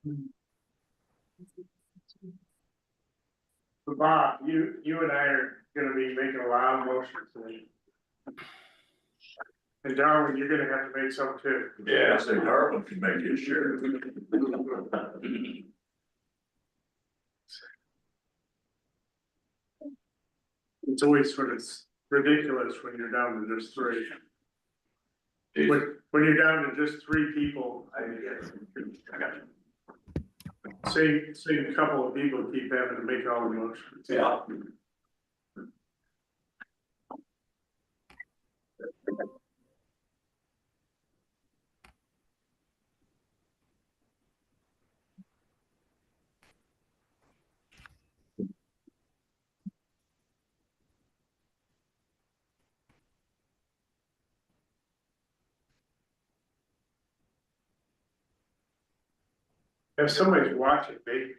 So Bob, you and I are gonna be making a lot of motions today. And Darwin, you're gonna have to make some too. Yeah, so Darwin can make his share. It's always sort of ridiculous when you're down to just three. When you're down to just three people, I got same couple of people keep having to make all the motions. Yeah. If somebody's watching,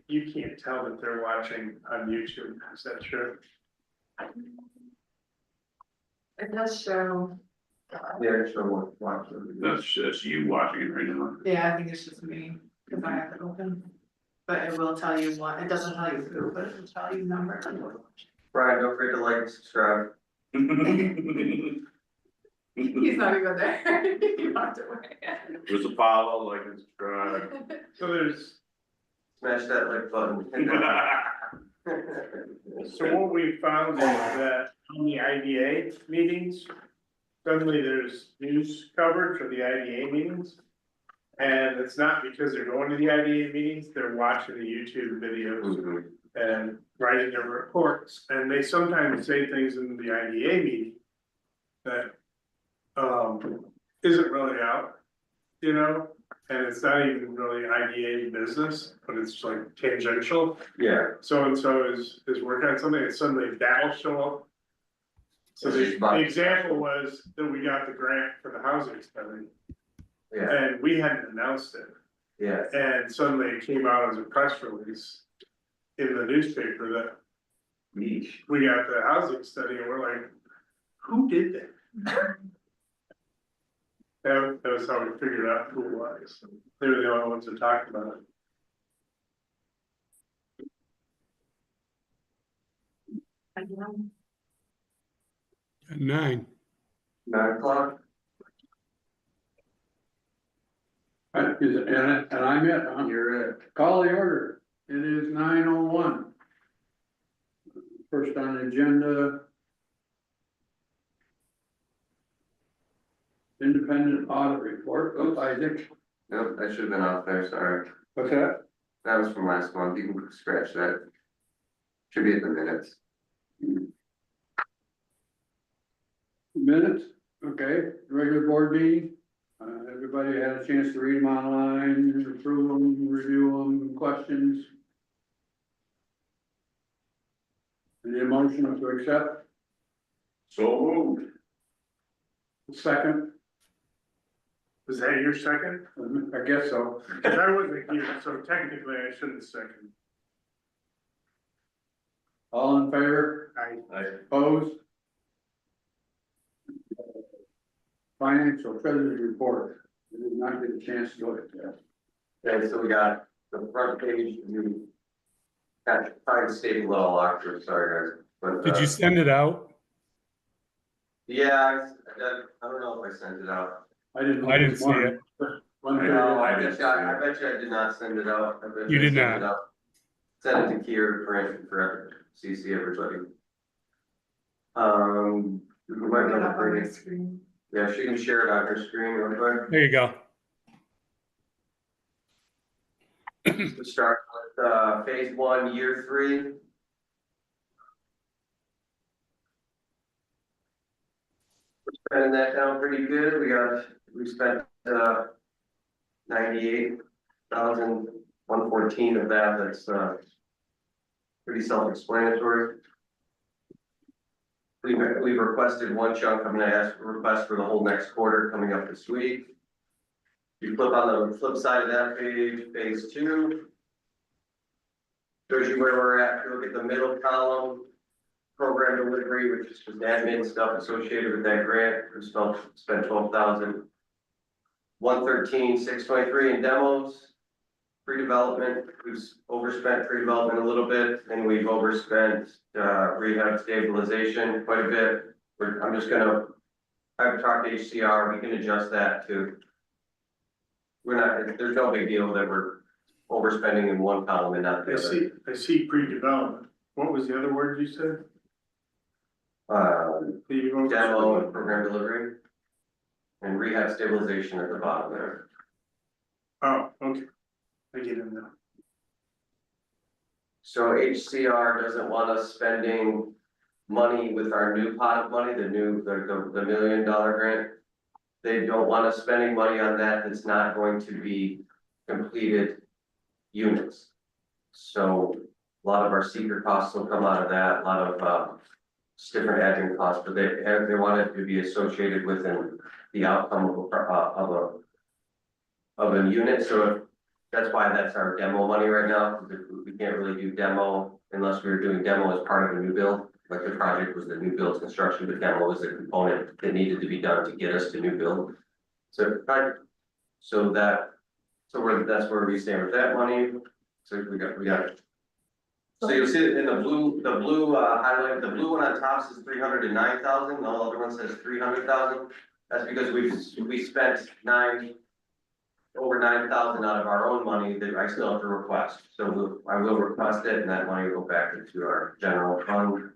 you can't tell that they're watching on YouTube, is that true? It does show. Yeah, so watch. That's just you watching it right now. Yeah, I think it's just me, cause I have it open. But it will tell you what, it doesn't tell you who, but it will tell you number. Brian, don't forget to like and subscribe. He's not even there. He walked away. There's a follow, like, and subscribe. So there's, Smash that like button. so what we found is that on the IDA meetings, suddenly there's news coverage of the IDA meetings. And it's not because they're going to the IDA meetings, they're watching the YouTube videos and writing their reports. And they sometimes say things in the IDA meeting that isn't really out, you know? And it's not even really IDA business, but it's like tangential. Yeah. So-and-so is working on something and suddenly that'll show up. So the example was that we got the grant for the housing study Yeah, and we hadn't announced it. yeah. And suddenly it came out as a press release in the newspaper that Niche. we got the housing study and we're like, who did that? That was how we figured out who it was. They were the only ones that talked about it. At 9. 9 o'clock. And I'm it, huh? You're it. Call the order. It is 9:01. First on the agenda. Independent audit report. Oh, Isaac. Nope, that should have been off there, sorry. What's that? That was from last month, you can scratch that. Should be in the minutes. Minutes, okay, regular board meeting. Everybody had a chance to read them online, approve them, review them, questions. Any motion to accept? So moved. Second? Was that your second? I guess so. Cause I wasn't here, so technically I shouldn't second. All in favor? I Opposed? Financial treasury report. We did not get a chance to look at that. Okay, so we got the front page, you. Got trying to stay well, actually, sorry guys, but. Did you send it out? Yeah, I don't know if I sent it out. I didn't. I didn't see it. No, I didn't bet you I did not send it out. I bet You did I sent it not. out. Send it to Kier to print for CC everybody. We might Put it want up to on bring the it, screen. yeah, she can share it on her screen real quick. There you go. To start with, phase 1, year 3. We're spending that down pretty good, we spent, 98,114 of that, that's, pretty self-explanatory. We've requested one chunk, I'm gonna request for the whole next quarter coming up this week. You flip on the flip side of that page, phase 2. Shows you where we're at, if you look at the middle column, program delivery, which is just admin stuff associated with that grant, we spent 12,113,623 in demos. pre-development, we've overspent pre-development a little bit, and we've overspent, rehab stabilization quite a bit. I'm just gonna, I've talked to HCR, we can adjust that to. We're not, there's no big deal that we're overspending in one column and not the other. I see pre-development. What was the other word you said? Demo and program delivery. And rehab stabilization at the bottom there. Oh, okay. I get it now. So HCR doesn't want us spending money with our new pot of money, the $1 million grant. They don't want us spending money on that that's not going to be completed units. So a lot of our seeker costs will come out of that, a lot of different admin costs, but they want it to be associated within the outcome of a unit. So that's why that's our demo money right now, because we can't really do demo unless we were doing demo as part of a new build. Like the project was the new build construction, but demo was the component that needed to be done to get us to new build. So that's where we stand with that money. So we got it. So you'll see it in the blue highlight, the blue one on top says 309,000, the other one says 300,000. That's because we spent over 9,000 out of our own money that I still have to request. So I will request it, and that money will go back into our general fund.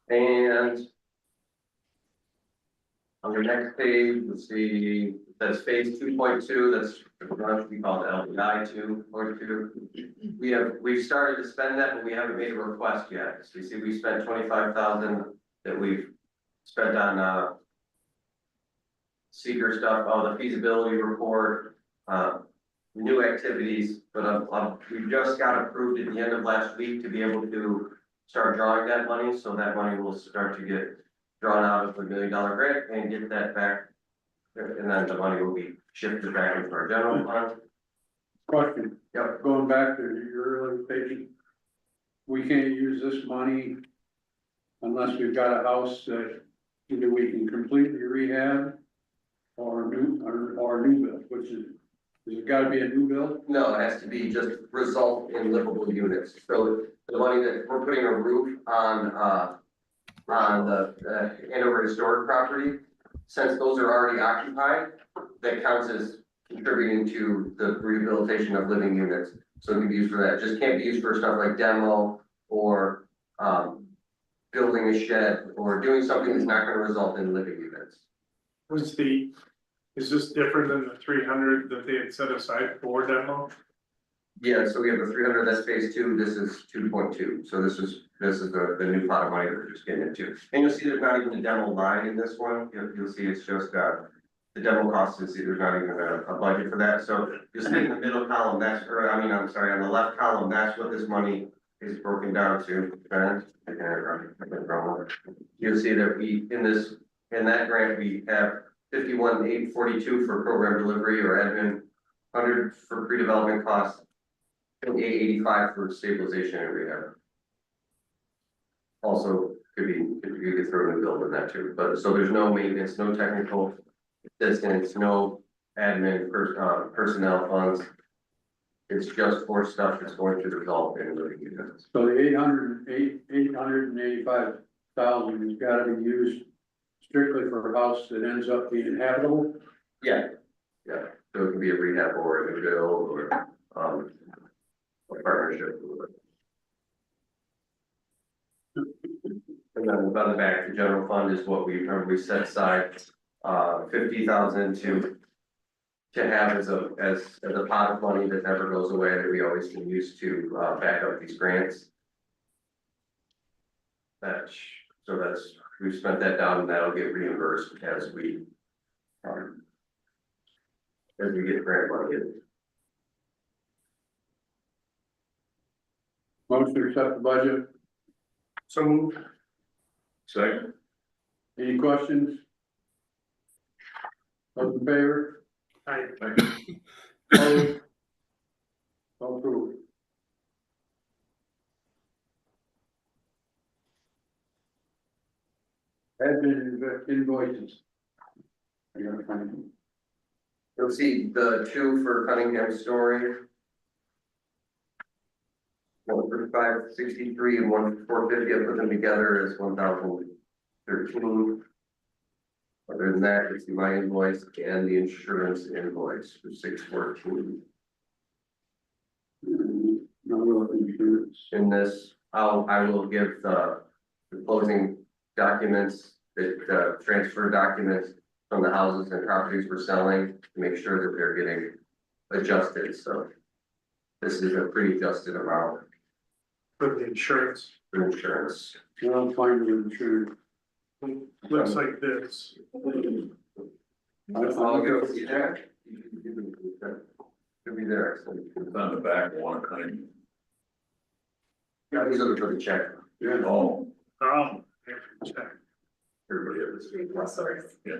And on the next page, you'll see that's phase 2.2. That's we call it LBI 2.2. We've started to spend that, but we haven't made a request yet. So you see, we spent 25,000 that we've spent on seeker stuff, the feasibility report, new activities, but we just got approved at the end of last week to be able to start drawing that money, so that money will start to get drawn out of the $1 million grant and get that back, and then the money will be shifted back into our general fund. Question. Yep. Going back to your earlier page, we can't use this money unless we've got a house that either we can completely rehab or new build, which is it gotta be a new build? No, it has to be just result in livable units. So the money that we're putting a roof on the Hanover historic property, since those are already occupied, that counts as contributing to the rehabilitation of living units. So it can be used for that. It just can't be used for stuff like demo or building a shed or doing something that's not going to result in living units. Is this different than the 300 that they had set aside for demo? Yeah, so we have the 300, that's phase 2, this is 2.2, so this is the new pot of money that we're just getting into. And you'll see there's not even a demo line in this one, you'll see it's just, the demo cost, there's not even a budget for that, so you'll see in the middle column, on the left column, that's what this money is broken down to. You'll see that in that grant, we have 51,842 for program delivery or admin, 100 for pre-development costs, and 885 for stabilization and rehab. Also, you could throw a new build in that too, but so there's no maintenance, no technical assistance, no admin personnel funds. It's just for stuff that's going to result in living units. So the 885,000 has gotta be used strictly for a house that ends up being habitable? Yeah, so it can be a rehab or a new build or a partnership. And then about the back, the general fund is what we set aside 50,000 to have as a pot of money that never goes away, that we always can use to back up these grants. We've spent that down, and that'll get reimbursed as we get grant money in. Motion to accept the budget. So moved. Second. Any questions? Those in favor? Opposed? So approved. Admin invoices. I gotta find them. You'll see the two for Cunningham Story. One for 563 and one for 450, I put them together as 1,013. Other than that, it's my invoice and the insurance invoice for 614. No real insurance. In this, I will give the closing documents, the transfer documents from the houses and properties we're selling to make sure that they're getting adjusted, so. This is a pre-adjusted amount For the insurance, for insurance. Well, find the insurance. looks like this. I'll go see Jack. Should be there. It's on the back one, kind of. Yeah, he's looking for the check. Yeah. Oh, Oh, check. everybody has this. Yeah.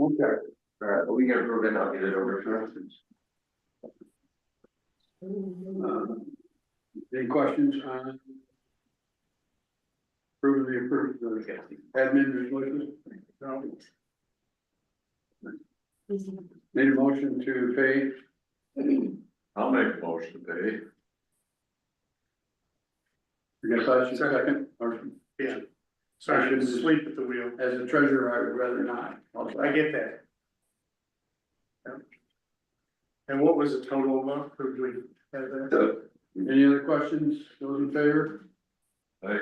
Okay, all right, well, we can approve it and I'll get it over to Any questions on? Approving the admin resolutions? No, Need a motion to pay? I'll make a motion to pay. I guess I should second, or yeah. Sorry, I didn't sleep at the wheel. as a treasurer, I would rather not. I get that. Yeah. And what was the total amount? Could we have that? Any other questions? Those in favor? Hey,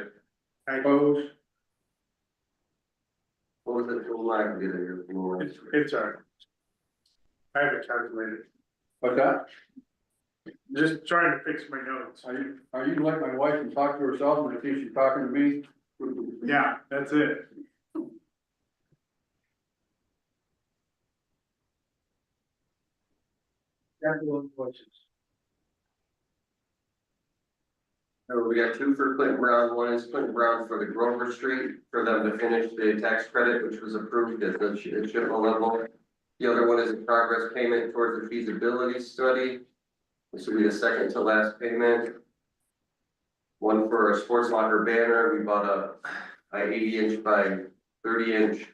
Opposed? What was it, total I can get it here. It's all right. I have it calculated. What's that? Just trying to fix my notes. Are you like my wife and talk to herself and I think she's talking to me? Yeah, that's it. Capital invoices. We got two for Clinton Brown. One is Clinton Brown for the Grover Street, for them to finish the tax credit, which was approved at the shipment level. The other one is a progress payment towards the feasibility study. This will be the second to last payment. One for a sports locker banner. We bought a 80-inch by 30-inch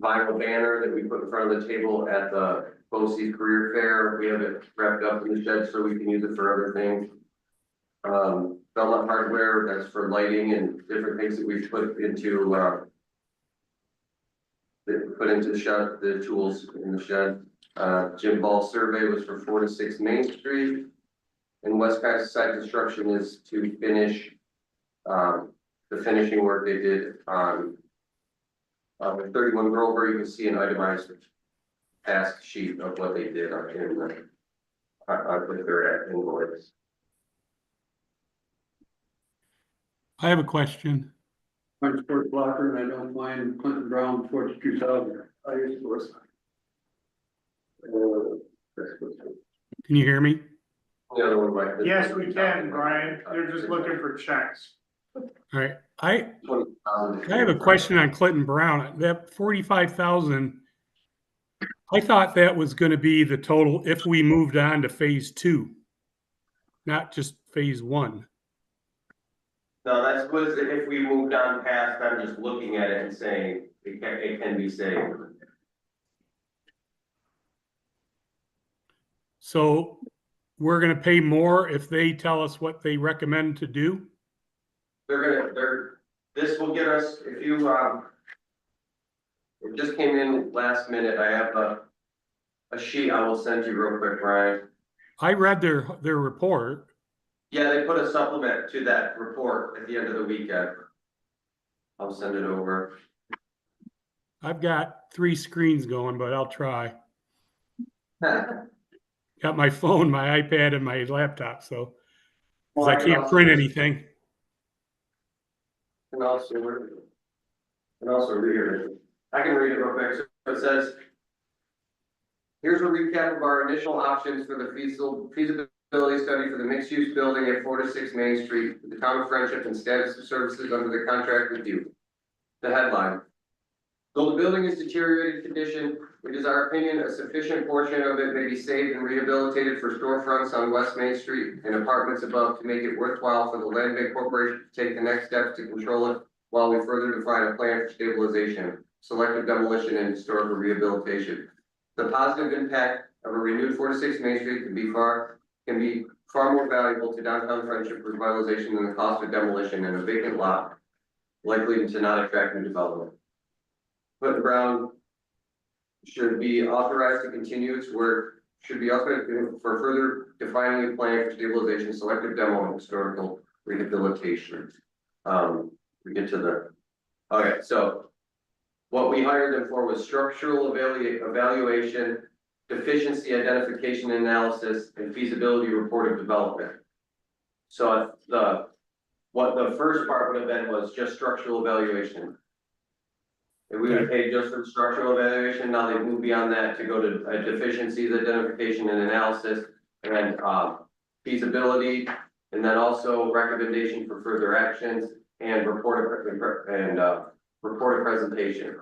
vinyl banner that we put in front of the table at the BOCES Career Fair. We have it wrapped up in the shed so we can use it for other things. Belmont Hardware, that's for lighting and different things that we put into the shed, the tools in the shed. Gym ball survey was for 4 to 6 Main Street. And West Side Construction is to finish the finishing work they did on 31 Grover. You can see an itemized task sheet of what they did on their invoice. I have a question. I'm sports blocker and I don't mind Clinton Brown 42,000. I use yours. Can you hear me? The other one might be. Yes, we can, Brian. They're just looking for checks. All right, I 20,000. have a question on Clinton Brown. That 45,000, I thought that was gonna be the total if we moved on to phase 2, not just phase 1. No, that's was if we moved on past, I'm just looking at it and saying it can be saved. So we're gonna pay more if they tell us what they recommend to do? This will get us, if you, it just came in last minute, I have a sheet I will send you real quick, Brian. I read their report. Yeah, they put a supplement to that report at the end of the weekend. I'll send it over. I've got 3 screens going, but I'll try. Got my phone, my iPad, and my laptop, so 'cause I can't print anything. And also read it. I can read it real quick. So it says, here's a recap of our initial options for the feasibility study for the mixed-use building at 4 to 6 Main Street, the town of Friendship and status of services under the contract review. The headline: Though the building is deteriorated condition, it is our opinion a sufficient portion of it may be saved and rehabilitated for storefronts on West Main Street and apartments above to make it worthwhile for the Land Bank Corporation to take the next steps to control it while we further define a plan for stabilization, selective demolition, and historical rehabilitation. The positive impact of a renewed 4 to 6 Main Street can be far more valuable to downtown Friendship revitalization than the cost of demolition in a vacant lot, likely to not attract new development. Clinton Brown should be authorized to continue its work, should be authorized for further defining a plan for stabilization, selective demo, and historical rehabilitation. We get to the, okay, so what we hired them for was structural evaluation, deficiency identification analysis, and feasibility report of development. So what the first part would have been was just structural evaluation. If we would pay just for the structural evaluation, now they've moved beyond that to go to deficiencies identification and analysis, and feasibility, and then also recommendation for further actions and report of presentation.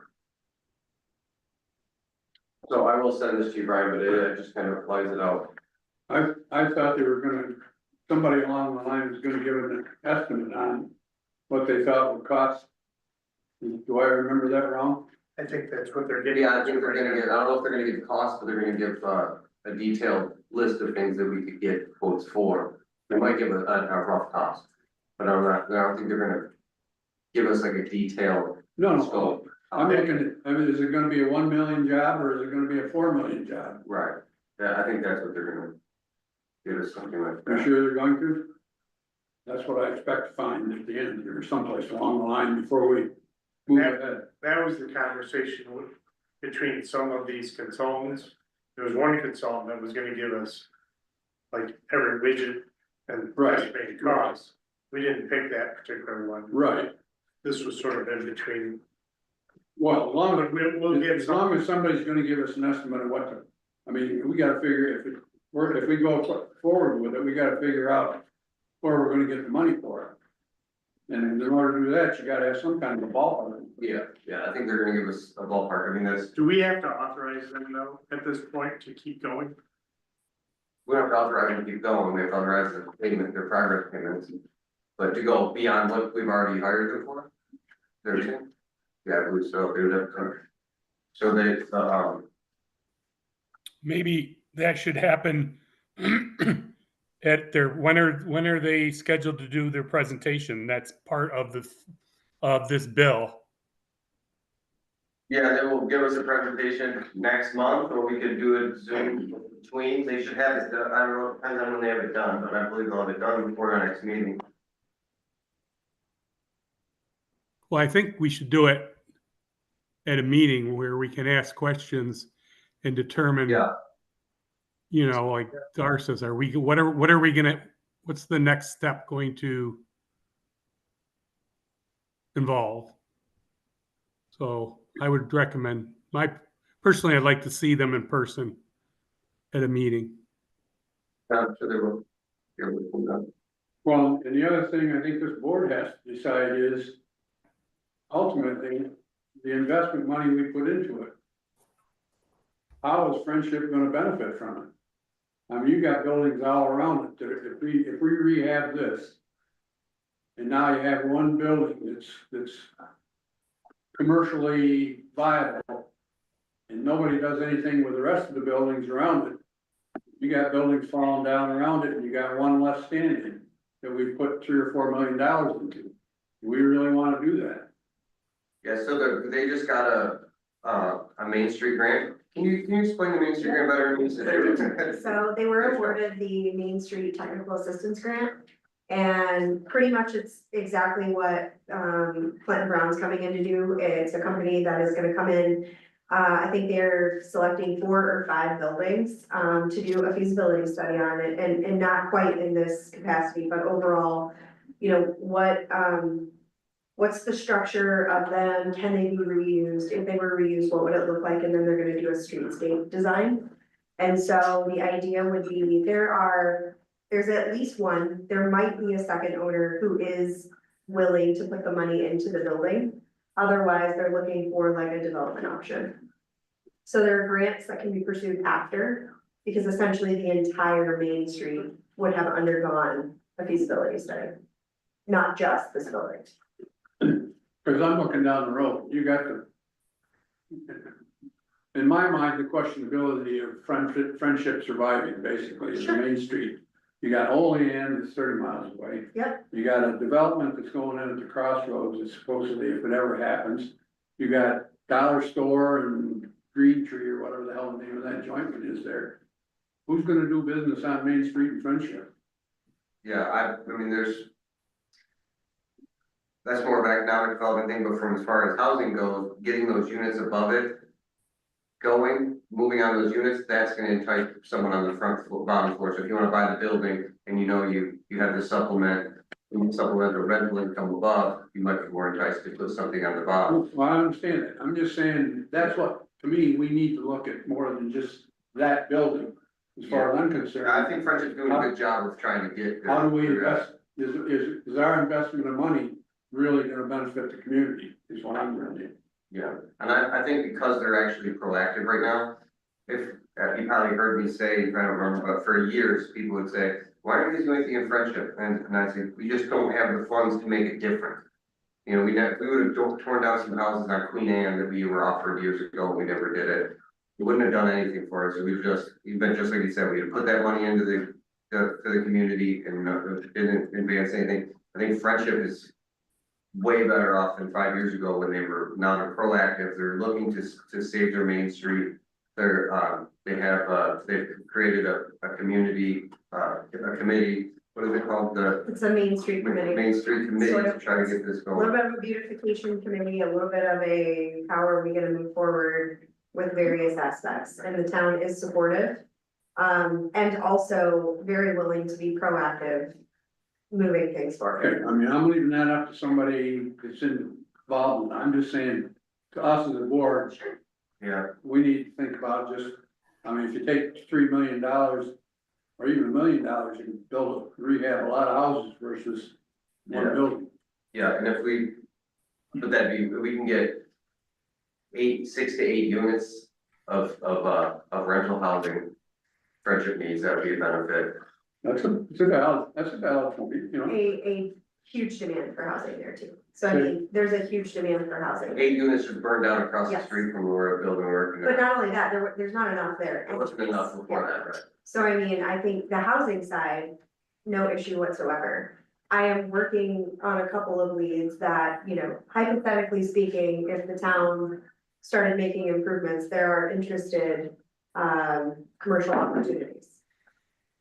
So I will send this to you, Brian, but it just kind of applies it out. I thought they were gonna, somebody along the line was gonna give an estimate on what they thought would cost. Do I remember that wrong? I think that's what they're getting. Yeah, I think they're gonna get, I don't know if they're gonna give costs, but they're gonna give a detailed list of things that we could get quotes for. They might give a rough cost, but I don't think they're gonna give us like a detailed No, scope. I'm looking at, I mean, is it gonna be a 1 million job or is it gonna be a 4 million job? Right, yeah, I think that's what they're gonna give us, something like You that. sure they're going to? That's what I expect to find at the end, or someplace along the line before we move ahead. That was the conversation between some of these consultants. There was one consultant that was gonna give us like every widget and Right. estimated costs. We didn't pick that particular one. Right, This was sort of in between. well, But we'll get as long as somebody's gonna give us an estimate of what to, I mean, we gotta figure if we go forward with it, we gotta figure out where we're gonna get the money for it. And in order to do that, you gotta have some kind of a ballpark. Yeah, I think they're gonna give us a ballpark, I mean, that's, Do we have to authorize them though, at this point, to keep going? we don't have to authorize them to keep going, we have to authorize the payment, their progress payments. But to go beyond what we've already hired them for? Everything? Yeah, I believe so, they would have to. So they, Maybe that should happen at their, when are they scheduled to do their presentation? That's part of this bill. yeah, they will give us a presentation next month, or we could do it Zoom between, they should have it done, I don't know, depends on when they have it done, but I believe they'll have it done before our next meeting. Well, I think we should do it at a meeting where we can ask questions and determine, Yeah. you know, like Dar says, what are we gonna, what's the next step going to involve? So I would recommend, personally, I'd like to see them in person at a meeting. I'm sure they will. Yeah, we can do Well, and the other thing I think this board has to decide is ultimately the investment money we put into it. How is Friendship gonna benefit from it? I mean, you got buildings all around it, that if we rehab this. And now you have one building that's commercially viable. And nobody does anything with the rest of the buildings around it. You got buildings falling down around it and you got one left standing that we put $3 or $4 million into. Do we really wanna do that? Yeah, so they just got a Main Street grant. Can you explain the Main Street grant better? So they were awarded the Main Street Technical Assistance Grant. And pretty much it's exactly what Clinton Brown's coming in to do. It's a company that is gonna come in. I think they're selecting 4 or 5 buildings to do a feasibility study on it, and not quite in this capacity, but overall, you know, what's the structure of them? Can they be reused? If they were reused, what would it look like? And then they're gonna do a streetscape design. And so the idea would be there's at least one, there might be a second owner who is willing to put the money into the building. Otherwise, they're looking for like a development option. So there are grants that can be pursued after, because essentially the entire Main Street would have undergone a feasibility study, not just this building. Cause I'm looking down the road, you got the. In my mind, the questionability of friendship surviving basically is the Sure. Main Street. You got Olean that's 30 miles away. Yep. You got a development that's going in at the crossroads, it's supposedly, if it ever happens. You got Dollar Store and Green Tree or whatever the hell the name of that joint is there. Who's gonna do business on Main Street in Friendship? Yeah, I mean, that's more of an economic development thing, but from as far as housing goes, getting those units above it. Moving on those units, that's gonna entice someone on the bottom floor, so if you wanna buy the building and you know you have the supplemental rental income above, you might be more enticed to put something on the bottom. Well, I understand that, I'm just saying, that's what, to me, we need to look at more than just that building. As far as I'm concerned. I think Friendship's doing a good job of trying to get. How do we invest, is our investment of money really gonna benefit the community, is what I'm wondering. Yeah, and I think because they're actually proactive right now, if, you probably heard me say, I don't remember, but for years, people would say, why don't you do anything in Friendship? And I say, we just don't have the funds to make it different. You know, we would have torn down some houses on Queen Anne that we were offered years ago, and we never did it. We wouldn't have done anything for us, so we've been just like you said, we had put that money into to the community and didn't advance anything. I think Friendship is way better off than 5 years ago when they were not proactive. They're looking to save their Main Street. They've created a community, a committee, what is it called? The It's a Main Street committee. Main Street Committee Sort to of. try to get this A little going. bit of a beautification committee, a little bit of a, how are we gonna move forward with various aspects, and the town is supportive. And also very willing to be proactive, moving things forward. Okay, I mean, I'm leaving that up to somebody that's involved, I'm just saying, to us as a board, Yeah, we need to think about just, I mean, if you take $3 million. Or even $1 million, you can rehab a lot of houses versus one Yeah. building. yeah, and if we we can get 6 to 8 units of rental housing. Friendship needs, that would be a benefit. That's a valid point, you know. A huge demand for housing there too. So I mean, there's a huge demand for housing. 8 units just burned down across the Yes. street from where a building working. But not only that, there's not enough there. It wasn't enough before that, right? So I mean, I think the housing side, no issue whatsoever. I am working on a couple of leads that, you know, hypothetically speaking, if the town started making improvements, there are interested commercial opportunities.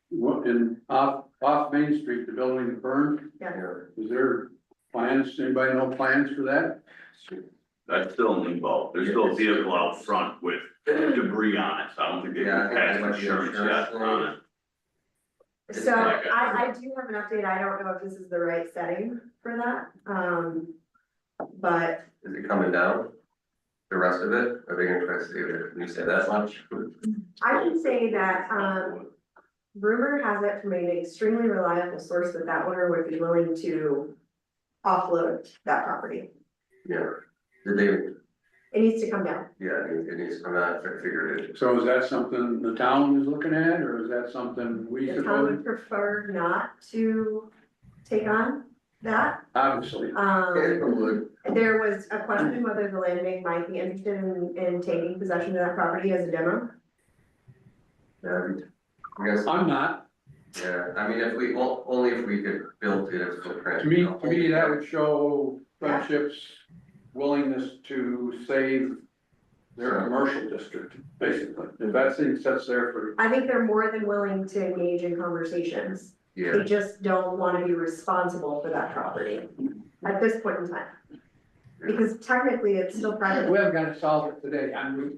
What, and off Main Street, the building that burned, is there plans, anybody know plans for that? That's still in limbo. There's still a vehicle out front with debris on it, so I don't think they Yeah, I can think pass that might be insurance insurance yet on it. It's So like a- I do have an update. I don't know if this is the right setting for that. But Is it coming down? The rest of it, are they gonna try to save it? Can you say that much? I can say that, rumor has it from an extremely reliable source that that owner would be willing to offload that property. Yeah, did they, It needs to come down. yeah, it needs to come out, I figured it. So is that something the town is looking at, or is that something we The town suppose? would prefer not to take on that. Obviously, It would, There was a question whether the land bank might be interested in taking possession of that property as a demo. I guess, I'm not, yeah, I mean, if we, only if we could build it as a footprint. to me, that would show Friendship's willingness to save their commercial district, basically. If that thing sits there for, I think they're more than willing to engage in conversations. Yeah, They just don't wanna be responsible for that property at this point in time. Because technically, it's still private. we haven't got to solve it today, I'm,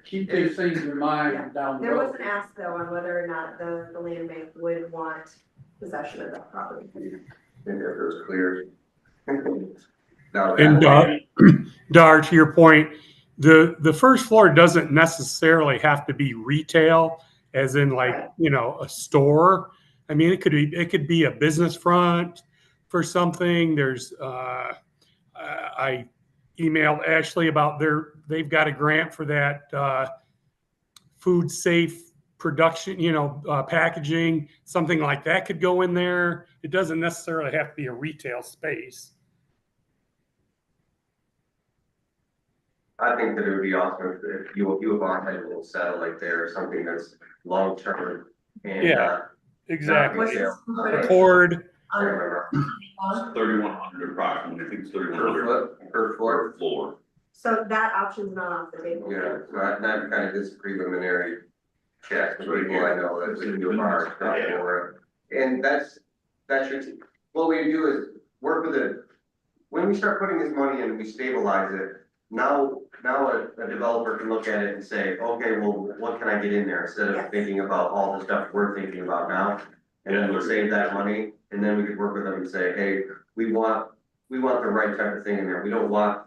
keep these things in mind down the There was road. an ask though on whether or not the land bank would want possession of that property. maybe if it was clear. Now, And that- Dar, to your point, the first floor doesn't necessarily have to be retail, as in like, Right. you know, a store. I mean, it could be a business front for something. There's emailed Ashley about they've got a grant for that, food safe production, packaging, something like that could go in there. It doesn't necessarily have to be a retail space. I think that it would be awesome if you of R had a little satellite there or something that's long-term and, Yeah. Exactly. What's Yeah. the square footage Cord, I don't remember, on? 3,100 approximately, I think it's per 3,100 foot, per floor. per floor. So that option's not off the table. Yeah, so that kind of this preliminary check, people I know that we do our stuff for. And that should, what we do is work with it. When we start putting this money in, we stabilize it. Now a developer can look at it and say, okay, well, what can I get in there? Instead Yes. of thinking about all the stuff we're thinking about now. And then we'll save that money, and then we could work with them and say, hey, we want the right type of thing in there. We don't want,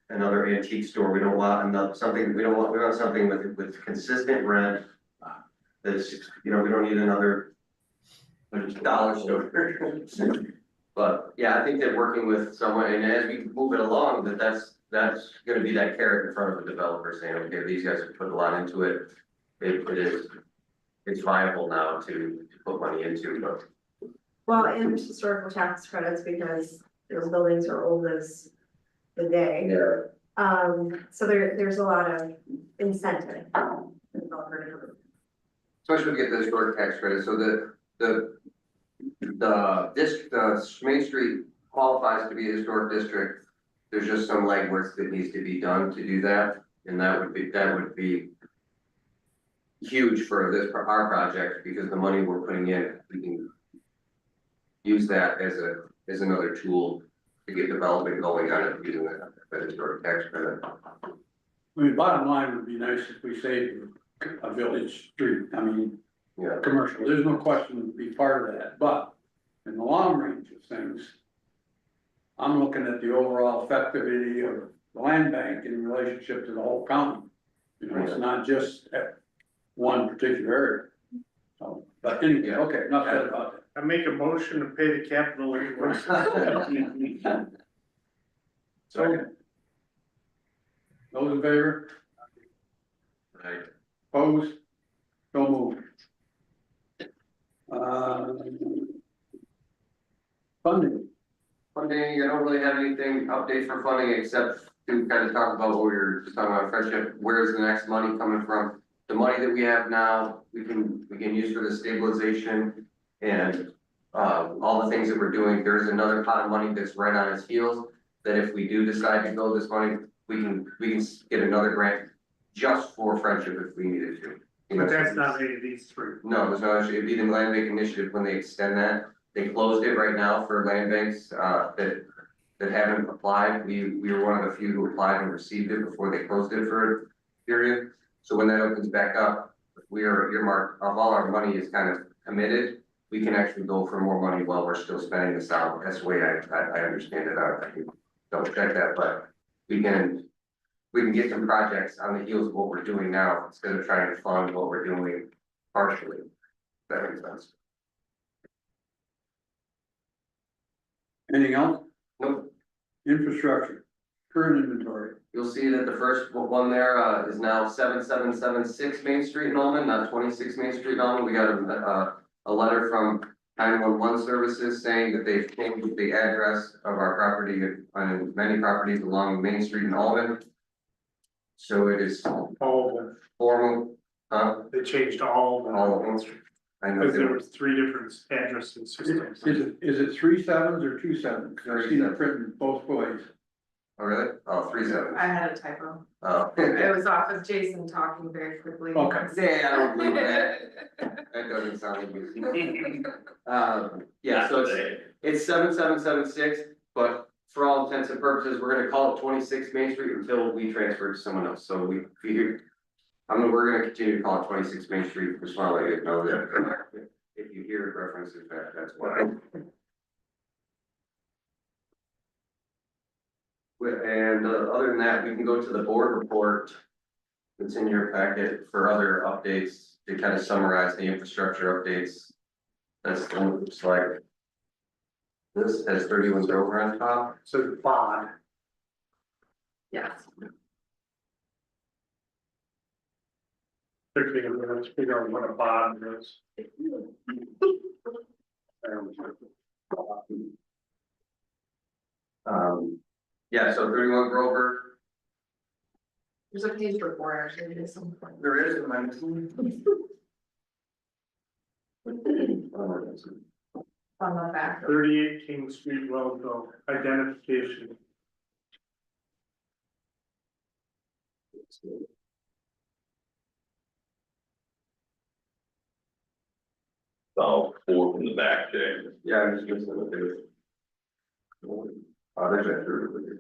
another antique store. We don't want something, we want something with consistent rent. That's, we don't need another dollar store. But yeah, I think that working with someone, and as we move it along, that's gonna be that carrot in front of the developer saying, okay, these guys have put a lot into it. It's viable now to put money into, but. Well, and there's historical tax credits because those buildings are old as the day. Yeah. So there's a lot of incentive. Especially when we get the historic tax credit, so the Main Street qualifies to be a historic district. There's just some legwork that needs to be done to do that, and that would be huge for our project, because the money we're putting in, we can use that as another tool to get development going on it, using that historic tax credit. I mean, bottom line would be nice if we saved a village street, I mean, Yeah. commercial, there's no question to be part of that, but in the long range of things, I'm looking at the overall effectivity of the land bank in relationship to the whole county. It's not just at one particular area. So, but anyway, okay, enough said about that. I make a motion to pay the capital invoice. So. Those in favor? Right. Opposed? So moved. Funding, Funding, I don't really have anything updates for funding except to kind of talk about what we were just talking about friendship. Where's the next money coming from? The money that we have now, we can use for the stabilization and all the things that we're doing. There's another pot of money that's right on its heels, that if we do decide to go this money, we can get another grant just for friendship if we needed to. But that's not any of these three. No, there's no issue. It'd be the land bank initiative when they extend that. They closed it right now for land banks that haven't applied. We were one of the few who applied and received it before they closed it for a period. So when that opens back up, we are earmarked, of all our money is kind of committed, we can actually go for more money while we're still spending this out. That's the way I understand it. I can double check that, but we can get some projects on the heels of what we're doing now instead of trying to fund what we're doing partially. If that makes sense. anything else? Nope. Infrastructure, current inventory. You'll see that the first one there is now 7776 Main Street in Ulman, not 26 Main Street in Ulman. We got a letter from 911 services saying that they've changed the address of our property on many properties along Main Street in Ulman. So it is All of them, formal, they changed all of all them, of them. I know because there they was 3 different addressing systems. Is it 3 sevens or 2 sevens? Cause I've seen it written both ways. Oh, really? Oh, 37. I had a typo. Oh. It was off of Jason talking very quickly. Okay. Yeah, I don't believe that. That doesn't sound like me. Yeah, so it's 7776, but for all intents and purposes, we're gonna call it 26 Main Street until we transfer it to someone else. So we're gonna continue to call it 26 Main Street. Just want to let you know that if you hear references, that's why. And other than that, we can go to the board report. It's in your packet for other updates to kind of summarize the infrastructure updates. That's what it looks like. This has 31 over on top. So the bond, Yes. Quickly, I'm gonna figure out what a bond is. Yeah, so 31 Grover, There's a page report actually, there's some. there is a mention. On the back. 38 King Street, Wellville, identification. So 4 from the back, Jay. Yeah, I'm just missing the page. Oh, there's that through.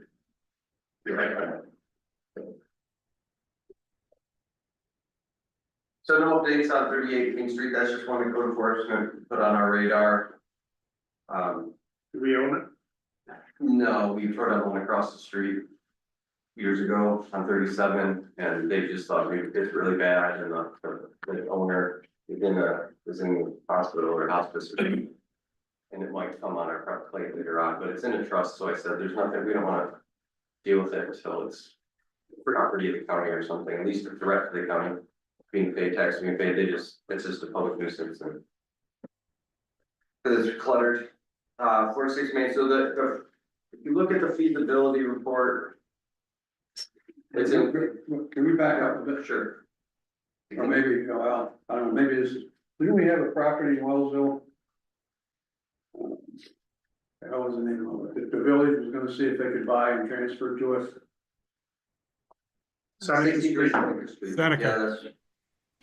So no updates on 38 King Street, that's just one the code enforcement put on our radar. Do we own it? No, we put up one across the street years ago on 37, and they just thought it's really bad, and the owner is in the hospital or hospice. And it might come on our front plate later on, but it's in a trust, so I said, there's nothing, we don't wanna deal with it until it's property of the county or something, at least the rest of the county. Being paid tax, being paid, it's just a public nuisance and. Cause it's cluttered, 46 Main, so if you look at the feasibility report. It's in, Can we back up a bit? sure. Or maybe, well, I don't know, maybe this is, didn't we have a property in Wellsville? How was the name of it? The village was gonna see if they could buy and transfer to us. Seneca Street, Seneca. Yeah, that's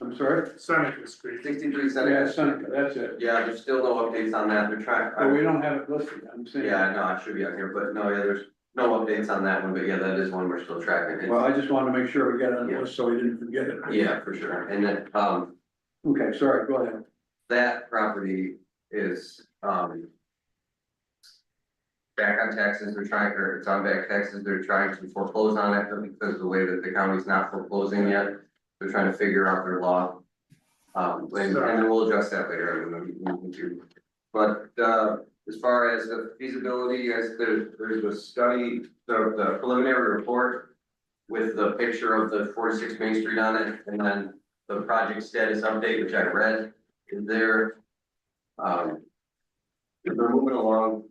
I'm sorry? Seneca Street. 63 Yeah, Seneca. Seneca, that's it. Yeah, there's still no updates on that, they're trying. But we don't have it listed, I'm saying. Yeah, no, it should be on here, but no, yeah, there's no updates on that one, but yeah, that is one we're still tracking. Well, I just wanted to make sure we got it on the list so we didn't forget it. Yeah, for sure, and then, Okay, sorry, go ahead. that property is, back on taxes, they're trying, or it's on back taxes, they're trying to foreclose on it, but because of the way that the county's not foreclosing yet, they're trying to figure out their law. And then we'll address that later, I don't know. But, as far as the feasibility, as there's a study, the preliminary report with the picture of the 46 Main Street on it, and then the project status update, which I read, is there. We're moving along,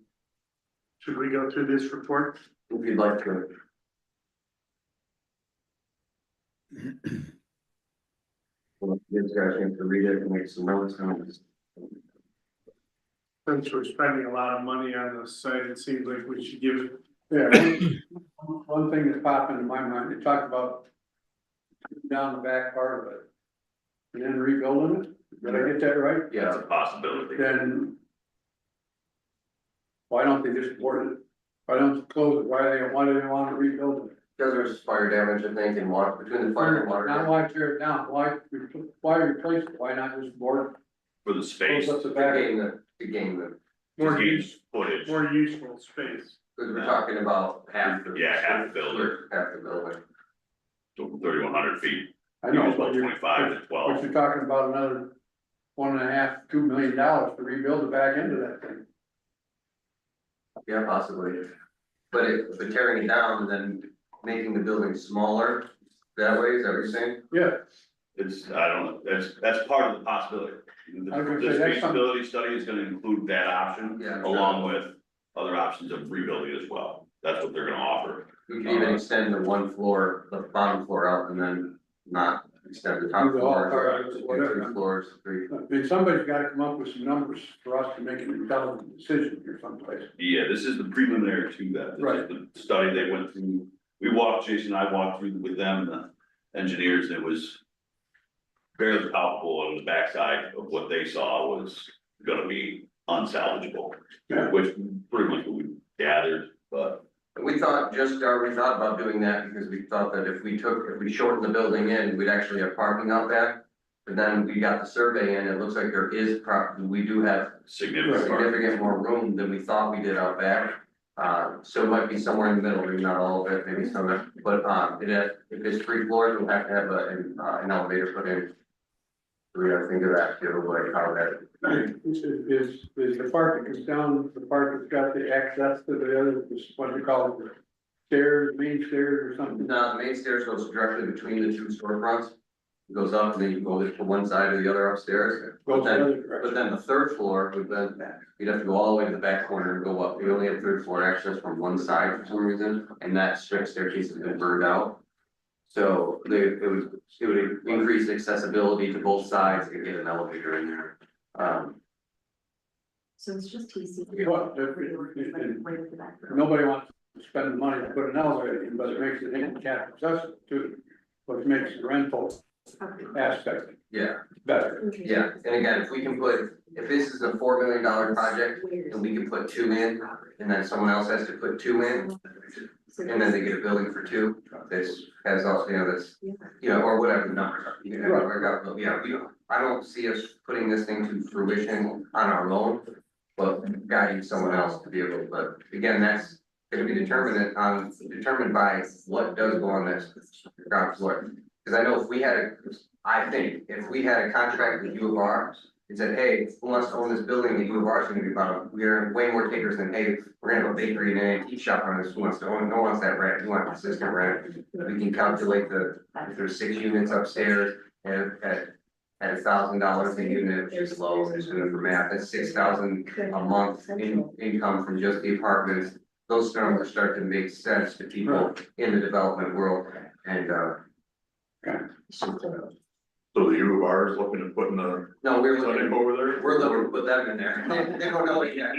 Should we go through this report? if you'd like to. Well, you guys got a chance to read it and make some notes on it. Since we're spending a lot of money on this site, it seems like we should give it. Yeah, one thing that popped into my mind, they talked about down the back part of it. And then rebuilding it, did I get that right? Yeah, it's a possibility. Then. Why don't they just board it? Why don't they close it? Why do they want to rebuild it? Because there's fire damage, I think, and water, between the fire and water. Not why tear it down, why replace it? Why not just board? For the space, Close up the To back? gain the, More to gain use, footage. more useful space. because we're talking about half the. Yeah, half the building. Half the building. 3,100 feet. I know, Use but about you're, 25 to 12. but you're talking about another $1.5–2 million to rebuild the back end of that thing. Yeah, possibly. But tearing it down and then making the building smaller, that way, is that what you're saying? Yeah, It's, I don't know, that's part of the possibility. I was gonna say, This that's something- feasibility study is gonna include that option, Yeah. along with other options of rebuilding as well. That's what they're gonna offer. We can even extend the one floor, the bottom floor out and then not extend the top Do the whole floor. part, Just do whatever. 3 floors, 3. I mean, somebody's gotta come up with some numbers for us to make an intelligent decision here someplace. Yeah, this is the preliminary to that. This Right. is the study they went through. Jason and I walked through with them, the engineers, and it was barely palpable on the backside of what they saw was gonna be unsalvageable. Yeah. Which pretty much what we gathered, but We thought about doing that because we thought that if we shortened the building in, we'd actually have parking out back. But then we got the survey in, it looks like there is we do have significant. significant more room than we thought we did out back. So it might be somewhere in the middle, maybe not all of it, maybe some of it, but if it's 3 floors, we'll have to have an elevator put in. So we gotta think of that too, like how that. Is the part that comes down, the part that's got the access to the other, what do you call it? stairs, main stairs or something? No, the main stairs goes directly between the two storefronts. It goes up and then you go to one side or the other upstairs. Goes the But then, other but direction. then the third floor would then, you'd have to go all the way to the back corner and go up. We only have third floor access from one side for some reason, and that strip staircase has been burned out. So it would increase accessibility to both sides and get an elevator in there. So it's just TC. What, nobody wants to spend the money to put an elevator in, but it makes it handicap accessible too, which makes the rental aspect Yeah, better. yeah, and again, if we can put, if this is a $4 million project, and we can put 2 in, and then someone else has to put 2 in. And then they get a building for 2, this has also, this, or whatever the numbers are, you know, work out, but yeah, I don't see us putting this thing to fruition on our own. But guiding someone else to be able, but again, that's gonna be determined by what does go on this ground floor. Cause I know if we had I think if we had a contract with U of R, it said, hey, who wants to own this building, the U of R is gonna be about, we're way more takers than, hey, we're gonna have a bakery and an antique shop on this, who wants to own, no one wants that rent, who wants consistent rent. We can calculate if there's 6 units upstairs at $1,000 a unit, which is low, just doing it for math, that's 6,000 a month in income from just the apartments. Those numbers start to make sense to people in the development world and, So the U of R is looking at putting a no, clinic over there? we're looking to put them in there, they don't know it yet.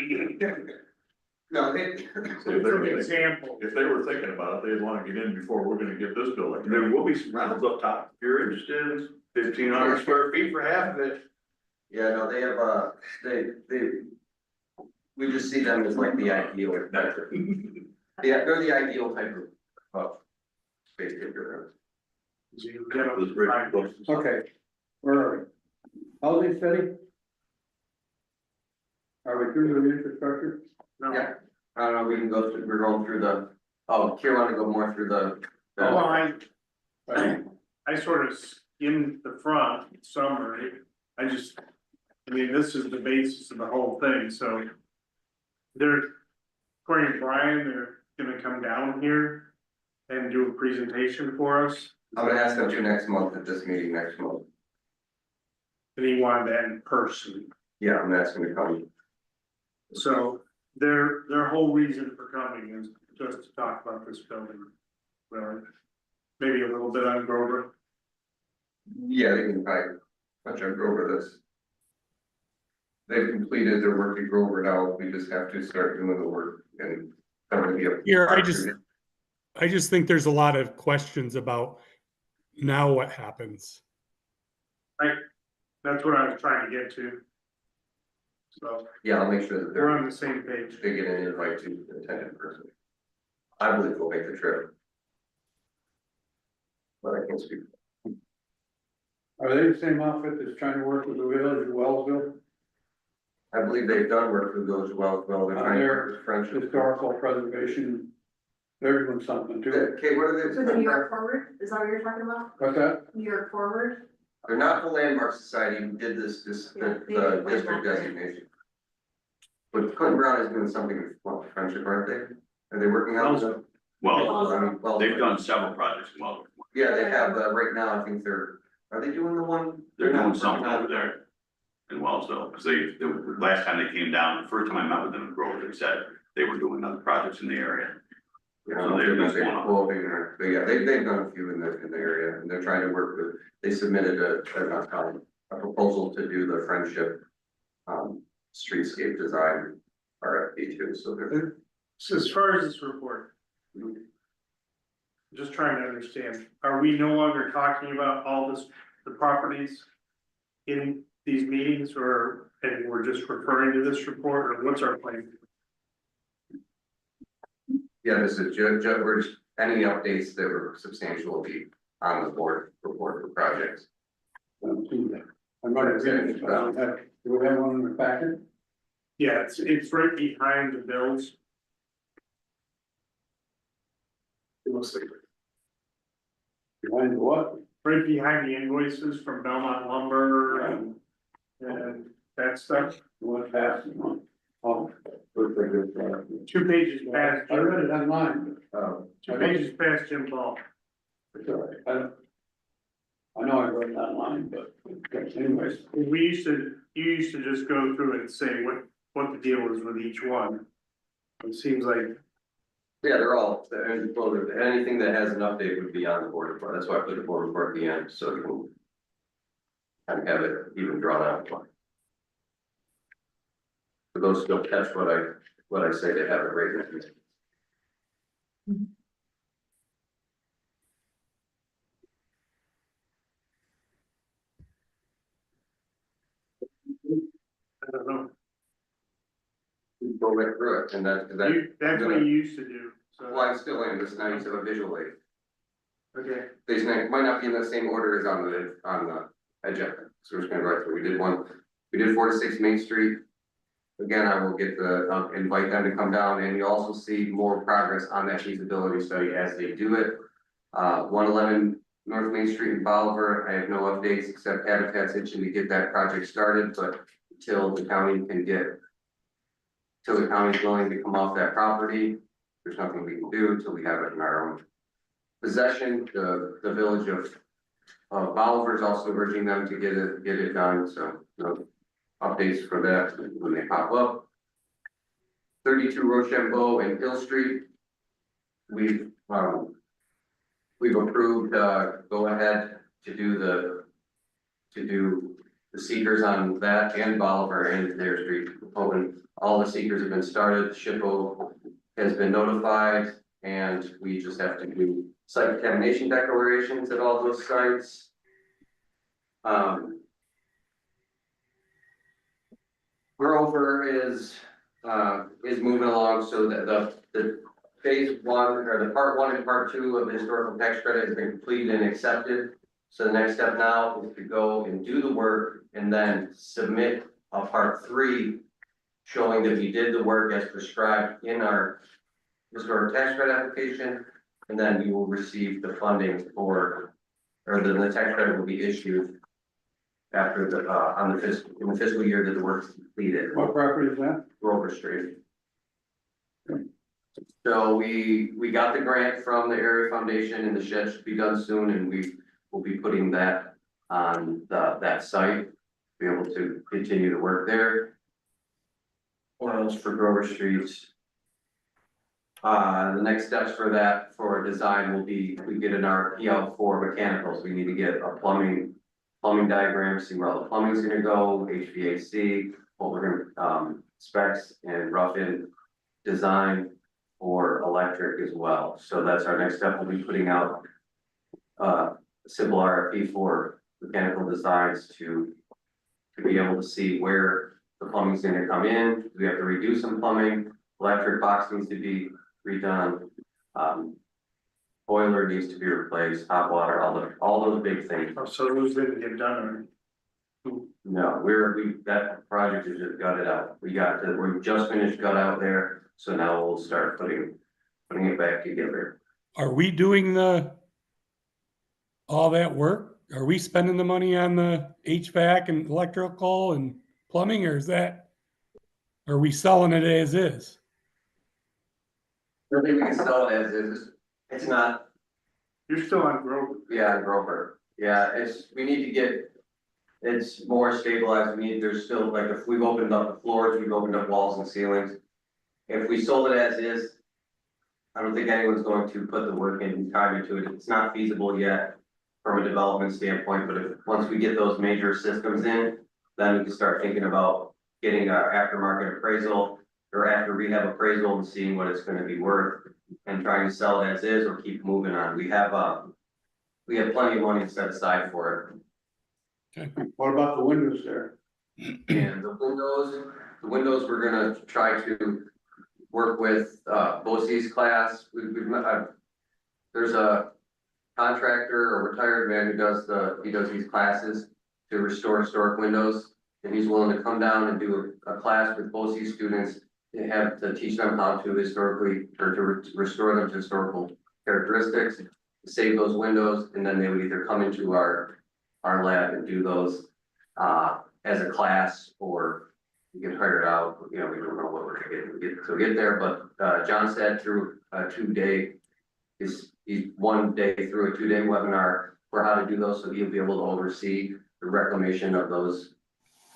No, they. See, if For they're- example, If they were thinking about it, they'd wanna get in before we're gonna get this building. There will be some rentals up top, if you're interested, 1,500 square feet for half of it. Yeah, no, they have, we just see them as like the ideal, yeah, they're the ideal type of space taker. you get up Those to bridge 5 books. Okay, where are we? Housing study? Are we through the infrastructure? No. Yeah, I don't know, we can go through, we're going through Kira wanna go more through the. Well, I sort of skimmed the front summary, I mean, this is the basis of the whole thing, so. According to Brian, they're gonna come down here and do a presentation for us, I'm gonna ask them to next month at this meeting next month. and he wanted that in person. Yeah, I'm asking to come. So their whole reason for coming is just to talk about this building. Really, maybe a little bit on Grover. Yeah, they can probably touch on Grover this. They've completed their work at Grover now, we just have to start doing the work and. Here, I just think there's a lot of questions about now what happens. That's what I was trying to get to. So Yeah, I'll make sure that we're they're, on the same page. they get an invite to attend in person. I believe we'll make the trip. But I can't speak. Are they the same outfit that's trying to work with the village of Wellsville? I believe they've done work with those well, they're trying to work with friendship. Historical preservation, they're doing something too. Okay, what are For the New they? York Forward, is that what you're talking about? What's that? New York Forward? They're not the landmark society who did this, the district designation. But Clinton Brown is doing something with friendship, aren't they? Are they working on it? Well, they've done several projects, well, Yeah, they have, right now, I think are they doing the one? they're doing not something working on over it. there in Wellsville, because the last time they came down, the first time I met with them in Grover, they said they were doing other projects in the area. You know, they're not saying quoting or, but yeah, they've done a few in the area, and they're trying to work with, they submitted a proposal to do the friendship. Streetscape design RFP too, so they're. So as far as this report. Just trying to understand, are we no longer talking about all the properties in these meetings, and we're just referring to this report, or what's our plan? Yeah, this is we're just, any updates that were substantial will be on the board report for projects. I'm gonna read it, but I don't have, do we have one in the packet? Yeah, it's right behind the bills. It looks like Behind what? right behind the invoices from Belmont Lumber and that stuff, What passed? Oh. 2 pages past. I read it online, Um, I just passed Jim Paul. It's all right. I know I wrote that line, but anyways, You used to just go through and say what the deal was with each one. It seems like, Yeah, they're all, and well, anything that has an update would be on the board report, that's why I put the board report at the end, so you can. Kind of have it even drawn out. For those who don't catch what I say, they have it right there. I don't know, We Go right through it, and that's what you used to do, well, so, I'm still in, this now you have a visual aid. okay. These might not be in the same order as on the agenda, so we're just gonna go right through, we did 4 to 6 Main Street. Again, I will get invite them to come down, and you also see more progress on that feasibility study as they do it. 111 North Main Street in Bolivar, I have no updates except Habitat's itching to get that project started, but till the county's willing to come off that property, there's nothing we can do till we have it in our own possession. The village of Bolivar is also urging them to get it done, so, updates for that when they pop up. 32 Rochambeau and Hill Street. We've approved, go ahead to do the seekers on that and Bolivar and Thayer Street. All the seekers have been started, SHPO has been notified, and we just have to do site contamination declarations at all those sites. Grover is moving along so that the phase 1 or the part 1 and part 2 of the historical tax credit has been completed and accepted. So the next step now is to go and do the work and then submit a part 3 showing that we did the work as prescribed in our historic tax credit application. And then we will receive the funding or the tax credit will be issued after in the fiscal year that the work is completed. what property is that? Grover Street. So we got the grant from the area foundation and the shed should be done soon, and we will be putting that on that site, be able to continue to work there. What else for Grover Street? The next steps for that for design will be, we get an RFP out for mechanicals. We need to get a plumbing diagram, see where all the plumbing's gonna go, HVAC, what we're gonna, specs and rough in design for electric as well. So that's our next step. We'll be putting out a simple RFP for mechanical designs to be able to see where the plumbing's gonna come in. We have to redo some plumbing, electric box needs to be redone. Boiler needs to be replaced, hot water, all those big things. Oh, so those didn't get done, No, that project is just gutted out. We just finished gut out there, so now we'll start putting it back together. Are we doing all that work? Are we spending the money on the HVAC and electrical and plumbing, or are we selling it as is? I think we can sell it as is. It's not, you're still on Grover. yeah, Grover. Yeah, we need to get, it's more stabilized. There's still, like, if we've opened up the floors, we've opened up walls and ceilings. If we sold it as is, I don't think anyone's going to put the work and time into it. It's not feasible yet from a development standpoint, but once we get those major systems in, then we can start thinking about getting our aftermarket appraisal or after rehab appraisal and seeing what it's gonna be worth and trying to sell it as is or keep moving on. We have plenty of money set aside for it. What about the windows there? And the windows, we're gonna try to work with, BOCES class. There's a contractor or retired man who does these classes to restore historic windows. And he's willing to come down and do a class with BOCES students to teach them how to historically, or to restore them to historical characteristics, save those windows, and then they would either come into our lab and do those, as a class, or you get hired out. We don't know what we're gonna get there, but John said through a 2-day he's 1 day through a 2-day webinar for how to do those, so he'll be able to oversee the reclamation of those.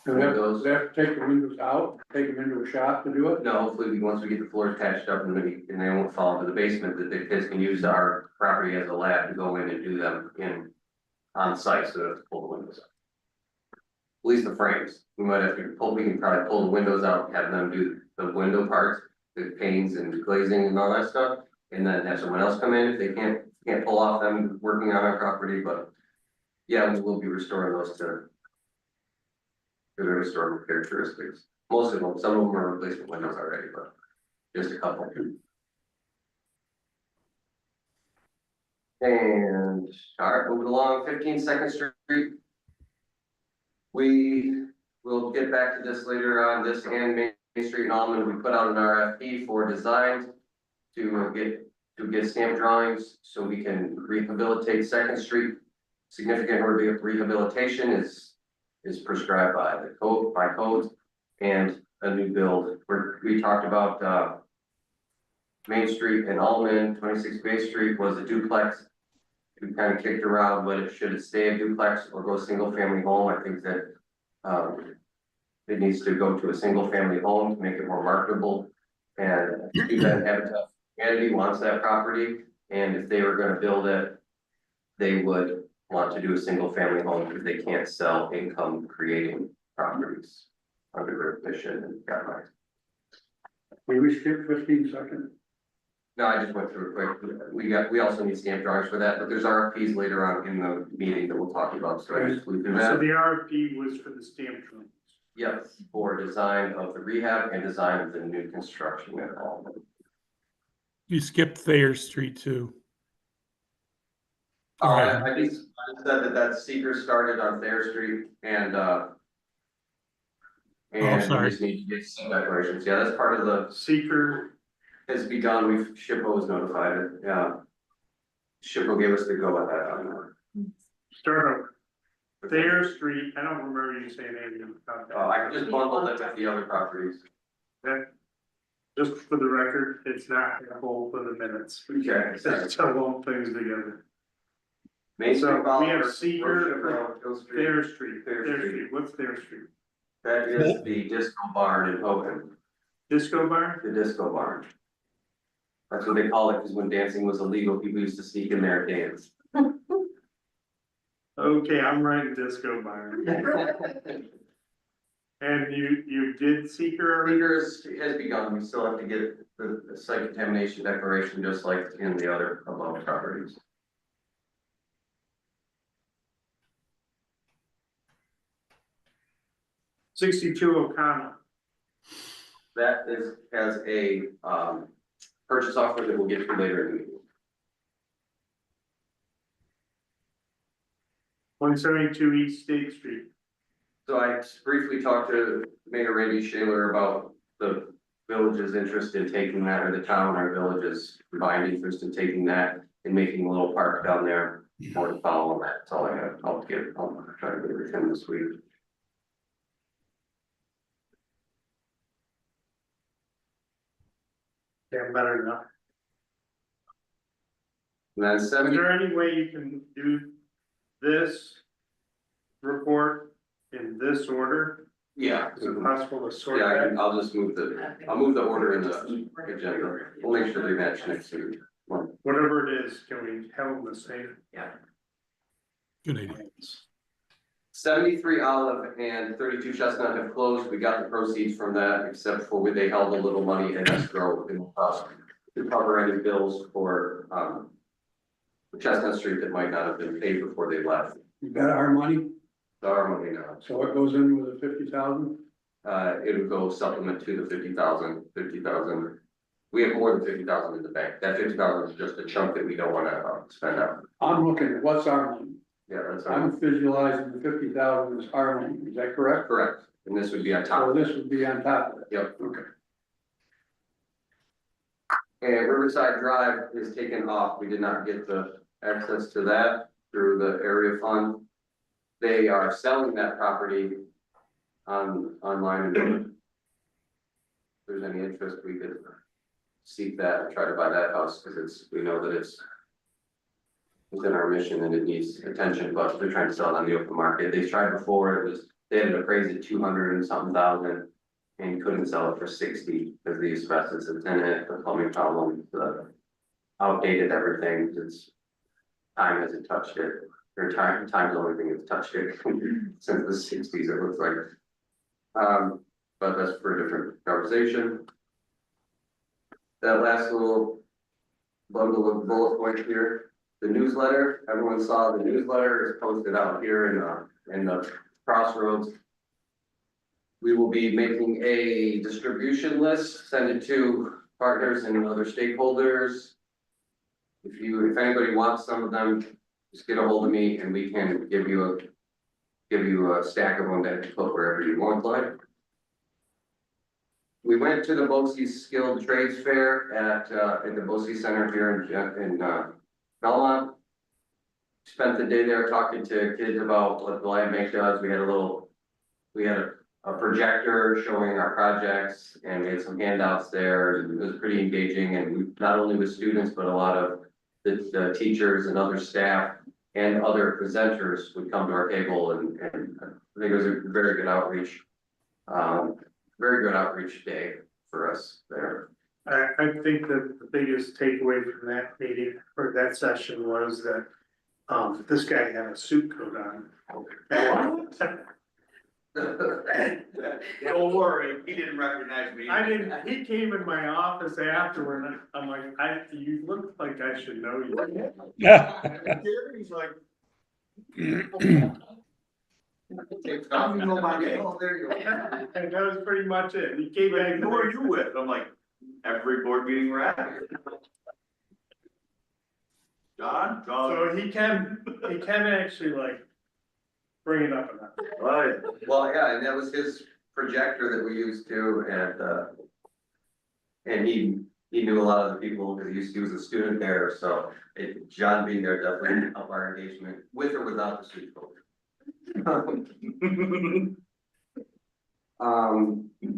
Do they have to take the windows out, take them into a shop to do it? No, hopefully, once we get the floors patched up and they won't fall into the basement, that the kids can use our property as a lab to go in and do them on site, so they have to pull the windows out. At least the frames, we can probably pull the windows out, have them do the window parts, the panes and glazing and all that stuff. And then have someone else come in if they can't pull off them working on our property, but yeah, we will be restoring those to their historical characteristics. Most of them, some of them are replacement windows already, but just a couple. And, all right, moving along, 15 Street. We will get back to this later on, this and Main Street and Almond. We put out an RFP for designs to get stamp drawings so we can rehabilitate 2nd Street. Significant rehabilitation is prescribed by the code, and a new build. We talked about Main Street and Almond. 26 Bay Street was a duplex. We kind of kicked around whether should it stay a duplex or go single family home. I think that it needs to go to a single family home to make it more marketable. And Habitat for Humanity wants that property, and if they were going to build it, they would want to do a single family home because they can't sell income creating properties under their mission and guidelines. Will we skip 15 seconds? No, I just went through it quick. We also need stamp drawings for that, but there's RFPs later on in the meeting that we'll talk about, so I just flew through So that. the RFP was for the stamp drawings. Yes, for design of the rehab and design of the new construction at all. You skipped Thayer Street too. All right. I just said that seeker started on Thayer Street and we sorry. just need to get some declarations. Yeah, that's part of the Seeker, has begun. SHPO was notified. Yeah. SHPO gave us the go ahead on that. start over. Thayer Street, I don't remember you saying anything about that. I just bundled it with the other properties. That, just for the record, it's not a whole for the minutes. Okay. Just to lump things together. Main So Street. we have Seeker, Hill Street. Thayer Street, Thayer Thayer Street. Street, what's Thayer Street? That is the disco barn in Hogan, Disco Bar? the disco barn. That's what they call it, because when dancing was illegal, people used to sneak in there and dance. Okay, I'm writing Disco Bar. And you did Seeker already? Seeker has begun. We still have to get the site contamination declaration, just like in the other above properties. $62 O'Connell. That has a purchase offer that we'll get to later in the meeting. 172 East State Street. So I briefly talked to Mayor Randy Shaler about the village's interest in taking that, or the town or village's combined interest in taking that and making a little park down there. More to follow on that. That's all I have. I'll try to get it with him this week. Yeah, better enough. And then Is 70, there any way you can do this report in this order? yeah. Is it possible to sort Yeah, that? I'll just move I'll move the order in the agenda. We'll make sure they match next week. Whatever it is, can we have them the same? Good idea. 73 Olive and 32 Chestnut have closed. We got the proceeds from that, except for they held a little money in escrow in to cover any bills for Chestnut Street that might not have been paid before they left. You got our money, Our money now. so it goes in with the 50,000? It would go supplement to the 50,000. We have more than 50,000 in the bank. That 50,000 is just a chunk that we don't wanna spend out. I'm looking at what's our money. Yeah, that's I'm visualizing the 50,000 as our money, is that correct? correct. And this would be on top So of it. this would be on top of it. Yep. Okay. And Riverside Drive is taken off. We did not get the access to that through the area fund. They are selling that property online. And if there's any interest, we could seek that and try to buy that house, because we know that it's within our mission and it needs attention, but they're trying to sell it on the open market. They tried before, they had it appraised at 200 and something thousand. And couldn't sell it for 60 because the asbestos is in it, the plumbing problem, the outdated everything, it's. Time hasn't touched it, or time's the only thing that's touched it since the sixties, it looks like. But that's for a different conversation. That last little bundle of bullet points here, the newsletter, everyone saw the newsletter is posted out here in the crossroads. We will be making a distribution list, send it to partners and other stakeholders. If anybody wants some of them, just get a hold of me and we can give you a stack of them that put wherever you want, like. We went to the BOCES Skilled Trades Fair at the BOCES Center here in Belmont. Spent the day there talking to kids about what the land bank does. We had a projector showing our projects and we had some handouts there. It was pretty engaging and we, not only with students, but a lot of the teachers and other staff and other presenters would come to our table and I think it was a very good outreach. Very good outreach day for us there. I think that the biggest takeaway from that meeting or that session was that, this guy had a suit coat on. Don't worry, he didn't recognize me. I didn't, he came in my office afterward, and I'm like, you look like I should know you. He's like. Oh, there you go. And that was pretty much it, he came back. Who are you with? I'm like, every board meeting we're at. John? So he can actually like bring it up enough. Right. Well, yeah, and that was his projector that we used too, and he knew a lot of the people because he was a student there, so John being there definitely helped our engagement with or without the suit coat.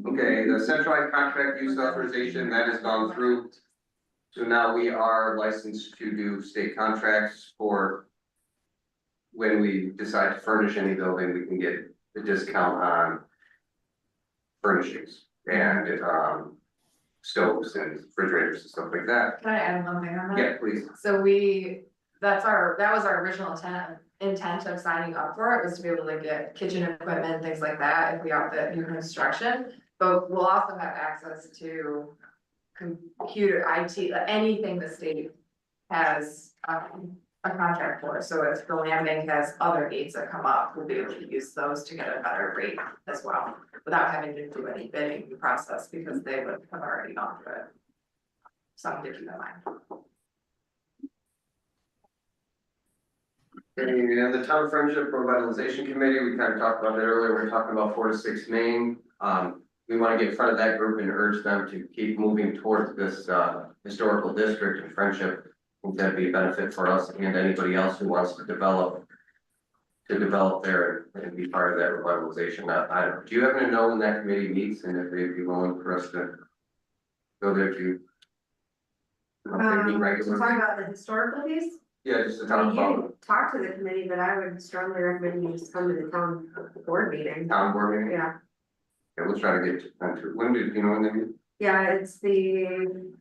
Okay, the centralized contract use authorization, that has gone through. So now we are licensed to do state contracts for when we decide to furnish any building, we can get the discount on furnishings and, stoves and refrigerators and stuff like that. Can I add one thing on that? Yeah, please. So that was our original intent of signing up for it, was to be able to get kitchen equipment, things like that, if we outfit new construction. But we'll also have access to computer, IT, anything the state has, a contract for. So if the land bank has other needs that come up, we'll be able to use those to get a better rate as well, without having to do any bidding process, because they would have already gone through it. Something to keep in mind. And the Town Friendship Revitalization Committee, we kind of talked about that earlier, we're talking about 4 to 6 Main. We want to get in front of that group and urge them to keep moving towards this historical district and friendship. I think that'd be a benefit for us and anybody else who wants to develop there and be part of that revitalization. I don't, do you happen to know when that committee meets and if they'd be willing for us to go there to? Talking about the historical piece, Yeah, just to I talk mean, you about can talk to the committee, but I would strongly recommend you just come to the town board meeting. town board meeting. Yeah, Yeah, we'll try to get into, when did, you know, when they meet? yeah, it's the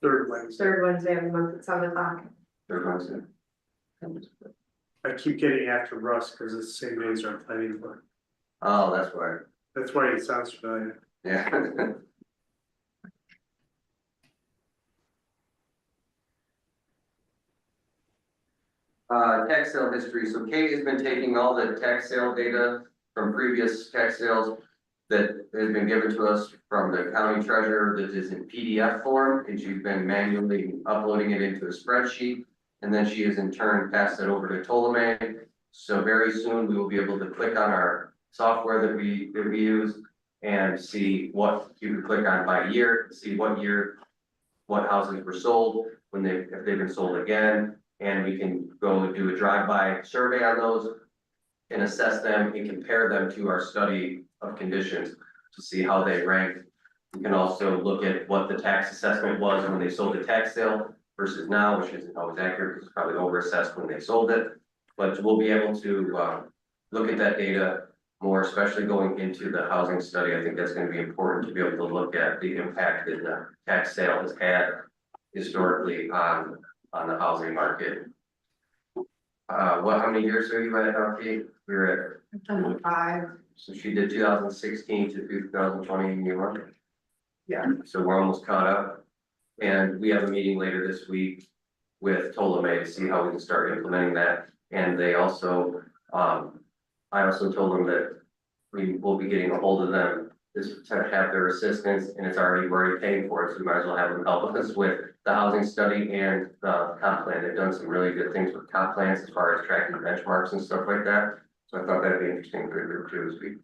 Third Wednesday. third Wednesday of the month at 7 o'clock. Third Wednesday. I keep getting after Russ because it's the same day as our planning board. Oh, that's why, That's why it sounds familiar. yeah. Tax sale history, so Kate has been taking all the tax sale data from previous tax sales that has been given to us from the county treasurer that is in PDF form, and she's been manually uploading it into a spreadsheet. And then she has in turn passed it over to Ptolemy. So very soon we will be able to click on our software that we use and see what you can click on by year, see what year, what houses were sold, if they've been sold again. And we can go do a drive-by survey on those and assess them and compare them to our study of conditions to see how they rank. We can also look at what the tax assessment was when they sold the tax sale versus now, which isn't always accurate, because it's probably overassessed when they sold it. But we'll be able to, look at that data more, especially going into the housing study. I think that's gonna be important to be able to look at the impact that the tax sale has had historically on the housing market. How many years are you at, Kate? We were I've done 5. at, so she did 2016 to 2021. Yeah. So we're almost caught up. And we have a meeting later this week with Ptolemy to see how we can start implementing that. And they also, I also told them that we will be getting a hold of them to have their assistance, and we're already paying for it, so we might as well have them help us with the housing study and the comp plan. They've done some really good things with comp plans as far as tracking benchmarks and stuff like that. So I thought that'd be interesting for the group too, as we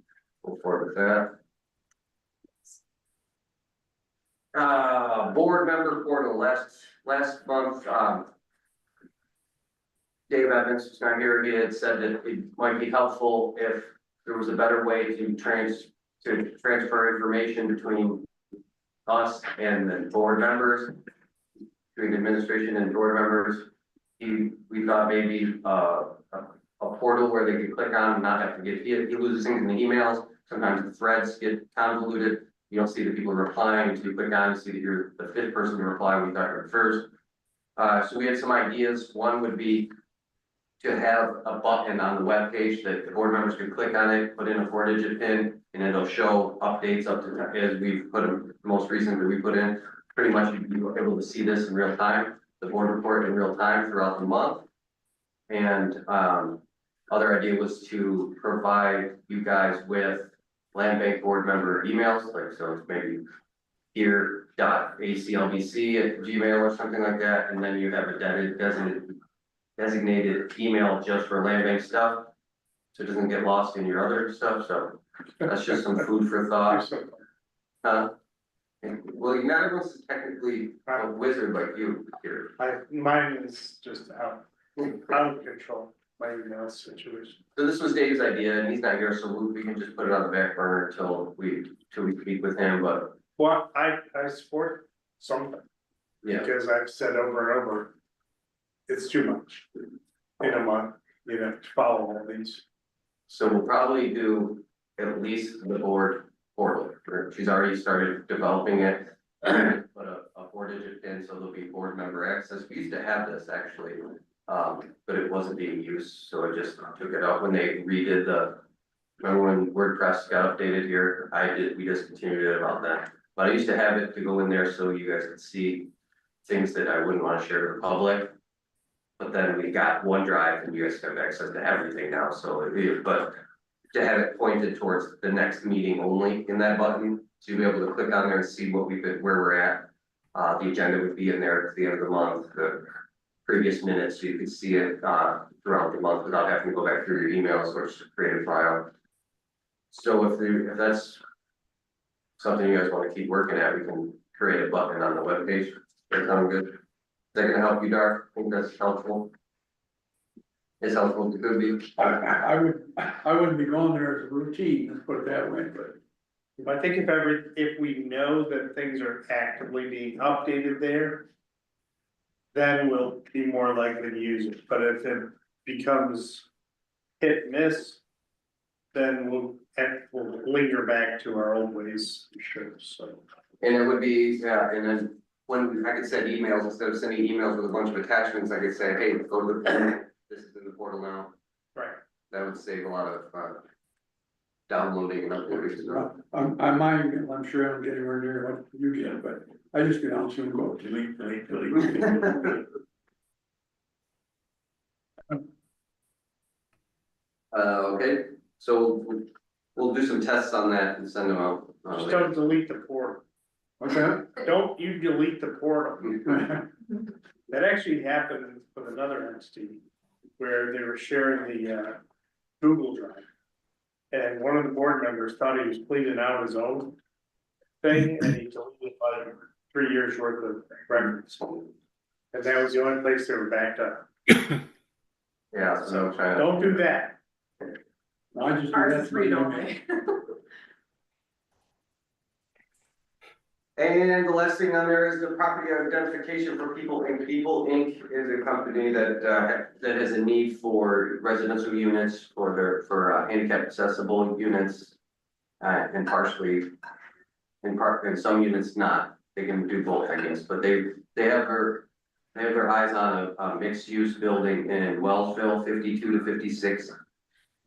move forward with that. Board member portal, last month, Dave Evans is not here. He had said that it might be helpful if there was a better way to transfer information between us and the board members, between administration and board members. We thought maybe a portal where they could click on and not have to get, he loses things in the emails. Sometimes the threads get convoluted. You don't see the people replying until you click on and see that you're the 5th person to reply when you thought you were first. So we had some ideas. One would be to have a button on the web page that the board members can click on it, put in a 4-digit PIN, and it'll show updates up to, as we've put them, most recently we put in. Pretty much you'd be able to see this in real time, the board report in real time throughout the month. And other idea was to provide you guys with land bank board member emails, like so it's maybe here.aclbc@gmail or something like that, and then you have a designated email just for land bank stuff, so it doesn't get lost in your other stuff. So that's just some food for thought. Well, not everyone's technically a wizard like you here. Mine is just out of control, my email situation. So this was Dave's idea, and he's not here, so we can just put it on the back burner until we speak with him. But Well, I support something, yeah, because I've said over and over, it's too much in a month, to follow all these. so we'll probably do at least the board portal. She's already started developing it. Put a 4-digit PIN, so there'll be board member access. We used to have this actually, but it wasn't being used, so I just took it out when they redid remember when WordPress got updated here? We discontinued it about that. But I used to have it to go in there so you guys could see things that I wouldn't want to share to the public. But then we got OneDrive and you guys have access to everything now, but to have it pointed towards the next meeting only in that button, so you'll be able to click on there and see where we're at. The agenda would be in there at the end of the month, the previous minutes, so you could see it throughout the month without having to go back through your emails or just create a file. So if that's something you guys want to keep working at, we can create a button on the webpage. That sound good? Is that gonna help you, Dar? I think that's helpful. It's helpful, it could be. I wouldn't be going there as a routine, let's put it that way, but. I think if we know that things are actively being updated there, then we'll be more likely to use it. But if it becomes hit and miss, then we'll linger back to our old ways, sure, so. And it would be, yeah, and then when I could send emails, instead of sending emails with a bunch of attachments, I could say, hey, go to this is in the portal now. Right. That would save a lot of downloading and uploading stuff. On my email, I'm sure I don't get anywhere near what you get, but I just get on soon, go delete. Okay, so we'll do some tests on that and send them out. Just don't delete the portal. Okay. Don't you delete the portal. That actually happened with another entity where they were sharing the Google Drive. And one of the board members thought he was cleaning out his own thing, and he deleted like 3 years worth of records. And that was the only place they were backed up. Yeah, so Don't do that. I just do Ours that is for read you. only. And the last thing on there is the property identification for People Inc. People Inc. is a company that has a need for residential units for handicap accessible units. And partially, in some units not, they can do both, I guess, but they have their eyes on a mixed use building in Wellsville, 52 to 56.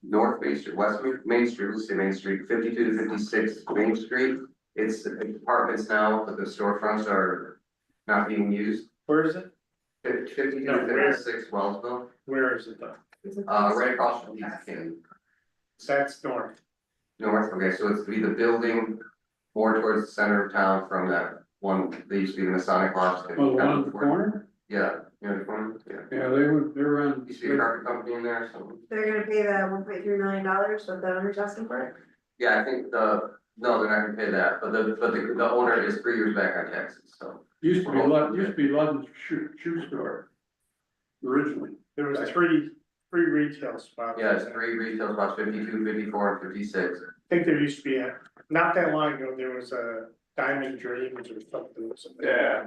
North Main Street, West Main Street, let's say Main Street, 52 to 56 Main Street. It's apartments now, but the storefronts are not being used. Where is it? 52 No, to where? 56 Wellsville, Where is it though? right across from East King. That's north. North, okay, so it's be the building more towards the center of town from that one, they used to be the Masonic Lodge. Oh, the one in the corner? Yeah, you know, the corner, yeah. Yeah, they were on. Used to be a carpet company in there, so. They're gonna pay the $1.3 million what the owner's asking for it? Yeah, I think no, they're not gonna pay that, but the owner is 3 years back on taxes, so. Used to be Ludden's shoe store. Originally. There was three retail spots. Yeah, it's 3 retail spots, 52, 54, and 56. I think there used to be not that long ago, there was a Diamond Dreams or something. Yeah.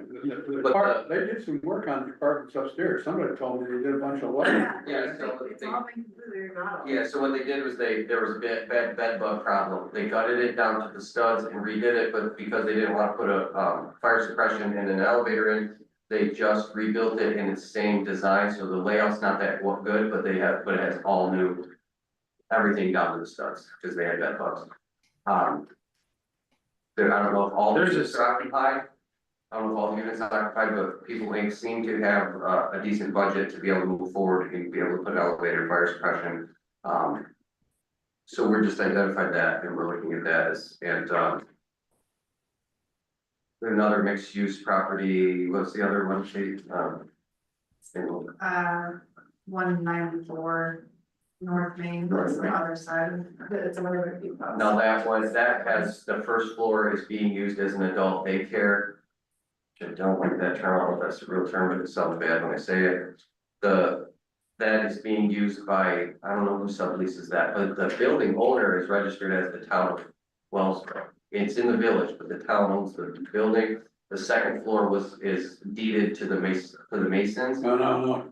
But They did some work on the apartments upstairs. Somebody told me they did a bunch of work. Yeah, so It's all been completely remodeled. Yeah, so what they did was there was a bed bug problem. They gutted it down to the studs and redid it, but because they didn't want to put a fire suppression and an elevator in, they just rebuilt it in its same design, so the layout's not that good, but it has all new, everything down to the studs, because they had bed bugs. I don't know if all the units are occupied. I don't know if all the units are occupied, but People Inc. seem to have a decent budget to be able to move forward and be able to put elevator fire suppression. So we're just identified that and we're looking at that another mixed use property, what's the other one, Kate? 194 North Main, that's the other side, it's a little bit deep. Now that has, the first floor is being used as an adult daycare. I don't like that term, I don't know if that's a real term, but it sounds bad when I say it. That is being used by, I don't know who subleases that, but the building owner is registered as the town of Wellsville. It's in the village, but the town owns the building. The second floor is deeded to the Masons. No.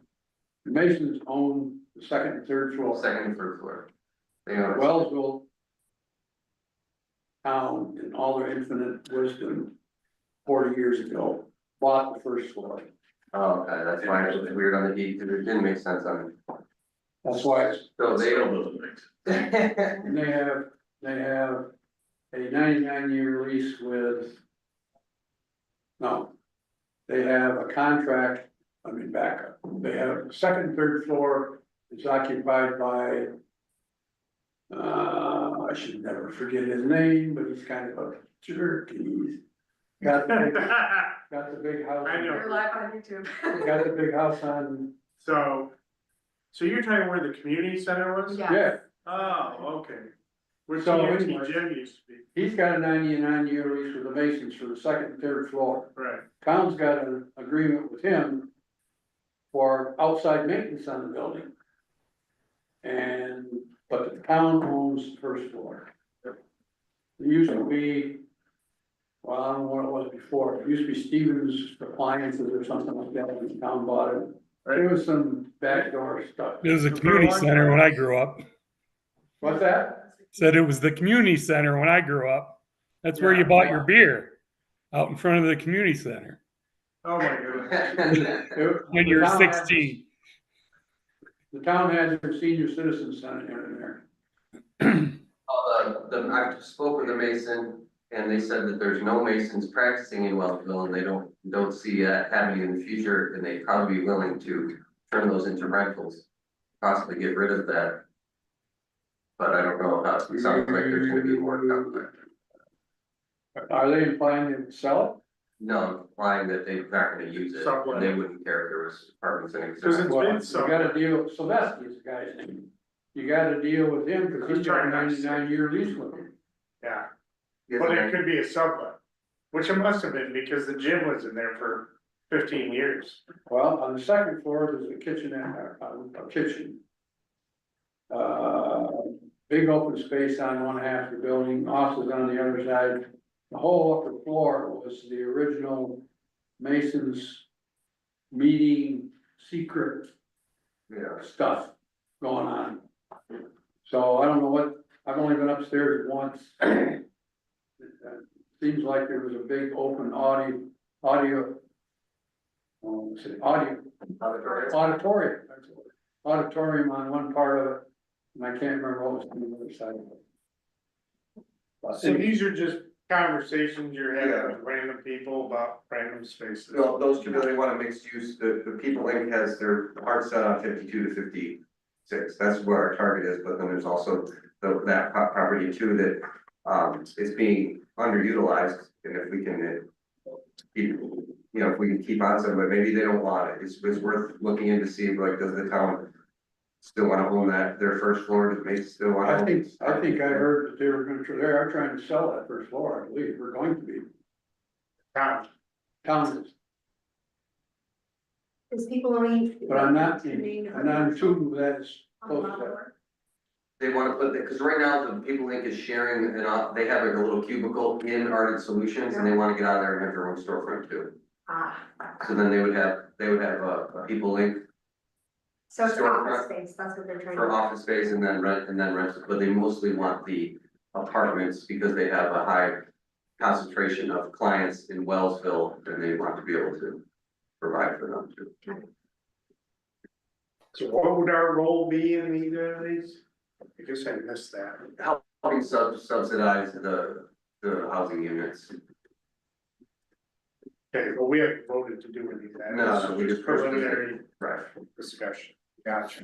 The Masons own the second and third floor. Second and third floor. They own it. Wellsville town, in all their infinite wisdom, 40 years ago, bought the first floor. Oh, okay, that's why it was weird on the deed, because it didn't make sense on it. That's why it's, So they Still don't. doesn't make sense. and they have a 99-year lease with. No, they have a contract, back up, they have the second and third floor is occupied by. I should never forget his name, but he's kind of a jerk, he's got the big house. I know. We're live on YouTube. Got the big house on, So you're talking where the community center was? Yeah. yeah, Oh, okay. Where So TNT anyways- Gym used to be, he's got a 99-year lease with the Masons for the second and third floor. right, Town's got an agreement with him for outside maintenance on the building. But the town owns the first floor. It used to be, well, I don't know what it was before, it used to be Stevens Appliances or something like that, when the town bought it. There was some backdoor stuff. It was a community center when I grew up. What's that? Said it was the community center when I grew up. That's where you bought your beer, out in front of the community center oh my goodness. when you were 16. The town has their senior citizen center in there. I spoke with the Mason and they said that there's no Masons practicing in Wellsville and they don't see that happening in the future and they'd probably be willing to turn those into rentals, possibly get rid of that. But I don't know how, it sounds like there's gonna be more conflict. Are they implying to sell it? No, implying that they're not gonna use it, Sublet. and they wouldn't care if there was apartments in it. Because it's Well, been you so. gotta deal, Sylvester's the guy's name. You gotta deal with him, cause he's got a 99-year lease with him. Yeah, Yes, but it ma'am. could be a sublet, which it must have been because the gym was in there for 15 years. Well, on the second floor, there's a kitchen a kitchen. Big open space on one half of the building, offices on the other side. the whole upper floor was the original Mason's meeting secret Yeah, stuff going on. So I don't know what, I've only been upstairs once. It seems like there was a big open auditorium, auditorium on one part of it, and I can't remember what was on the other side of it. But So these are just conversations you're having with random people about random spaces. no, those two really want a mixed use, the People Inc. has their heart set on 52 to 56, that's where our target is, but then there's also that property too that, is being underutilized, and if we can, keep, if we can keep on some, but maybe they don't want it, it's worth looking into see, like, does the town still wanna own that, their first floor, does Mason still wanna? I think I heard that they are trying to sell that first floor, I believe, we're going to be. Town. Town is, Is People only? but I'm not sure that is close to that. They wanna put that, cause right now, the People Inc. is sharing, and they have like a little cubicle in Ardent Solutions, and they wanna get out of there and have their own storefront too. So then they would have a People Inc. So it's Storefront. office space, that's what they're trying for to. office space and then rent, but they mostly want the apartments because they have a high concentration of clients in Wellsville, and they want to be able to provide for them too. So what would our role be in either of these? I guess I missed that. Helping subsidize the housing units. Okay, but we haven't voted to do any of that. No, we This is just- preliminary Right. discussion. Gotcha.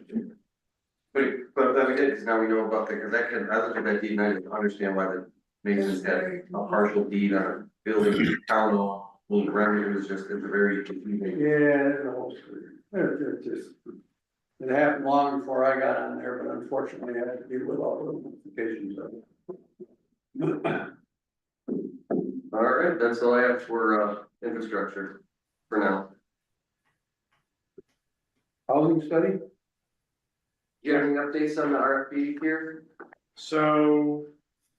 But we did, because now we know about because I looked at that deed and I didn't understand why the Masons had a partial deed on a building, town hall, little remedy, it was just, it's a very confusing. Yeah, it's a whole story. It just, it happened long before I got on there, but unfortunately I had to deal with all the implications of it. All right, that's all I have for infrastructure for now. Housing study? You have any updates on the RFP here? So,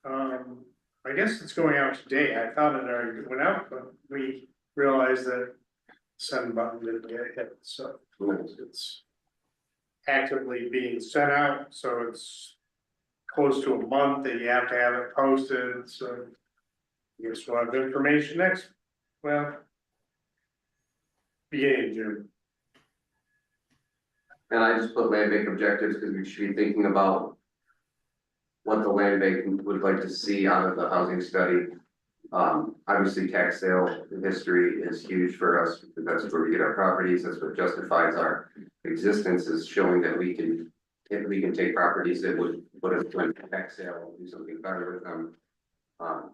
I guess it's going out today. I thought it already went out, but we realized that send button didn't get hit, so it's actively being sent out, so it's close to a month that you have to have it posted, so I guess we'll have information beginning of June. And I just put land bank objectives because we should be thinking about what the land bank would like to see out of the housing study. Obviously, tax sale history is huge for us because that's where we get our properties. That's what justifies our existence, is showing that we can, if we can take properties that would put us to a tax sale and do something better with them. On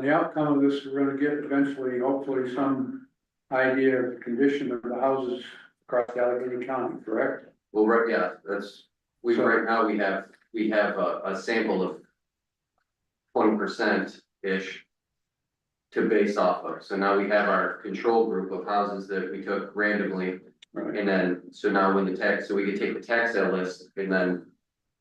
the outcome of this, we're gonna get eventually, hopefully, some idea of the condition of the houses across Allegheny County, correct? Well, right, yeah, that's, right now, we have a sample of 20%-ish to base off of. So now we have our control group of houses that we took randomly. Right. And then, so now when so we could take the tax sale list and then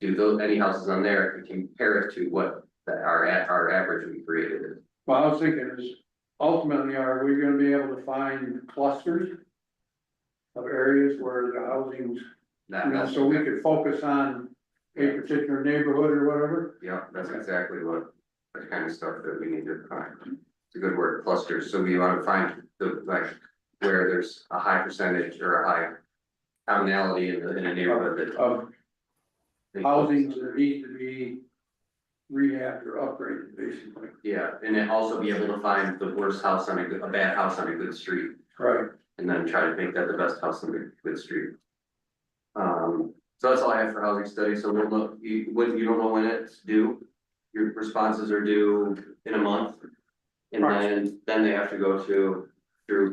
do any houses on there and compare it to what our average we created is. Well, I was thinking is, ultimately, are we gonna be able to find clusters of areas where the housing's, so we could focus on a particular neighborhood or whatever? Yeah, that's exactly what, the kind of stuff that we need to find. It's a good word, clusters. So we want to find where there's a high percentage or a high commonality in a neighborhood Of housings that need to be rehabbed or upgraded, basically. Yeah, and then also be able to find the worst house on a bad house on a good street, Right. and then try to make that the best house on a good street. So that's all I have for housing study. So we'll look, you don't know when it's due. Your responses are due in a month. And then they have to go through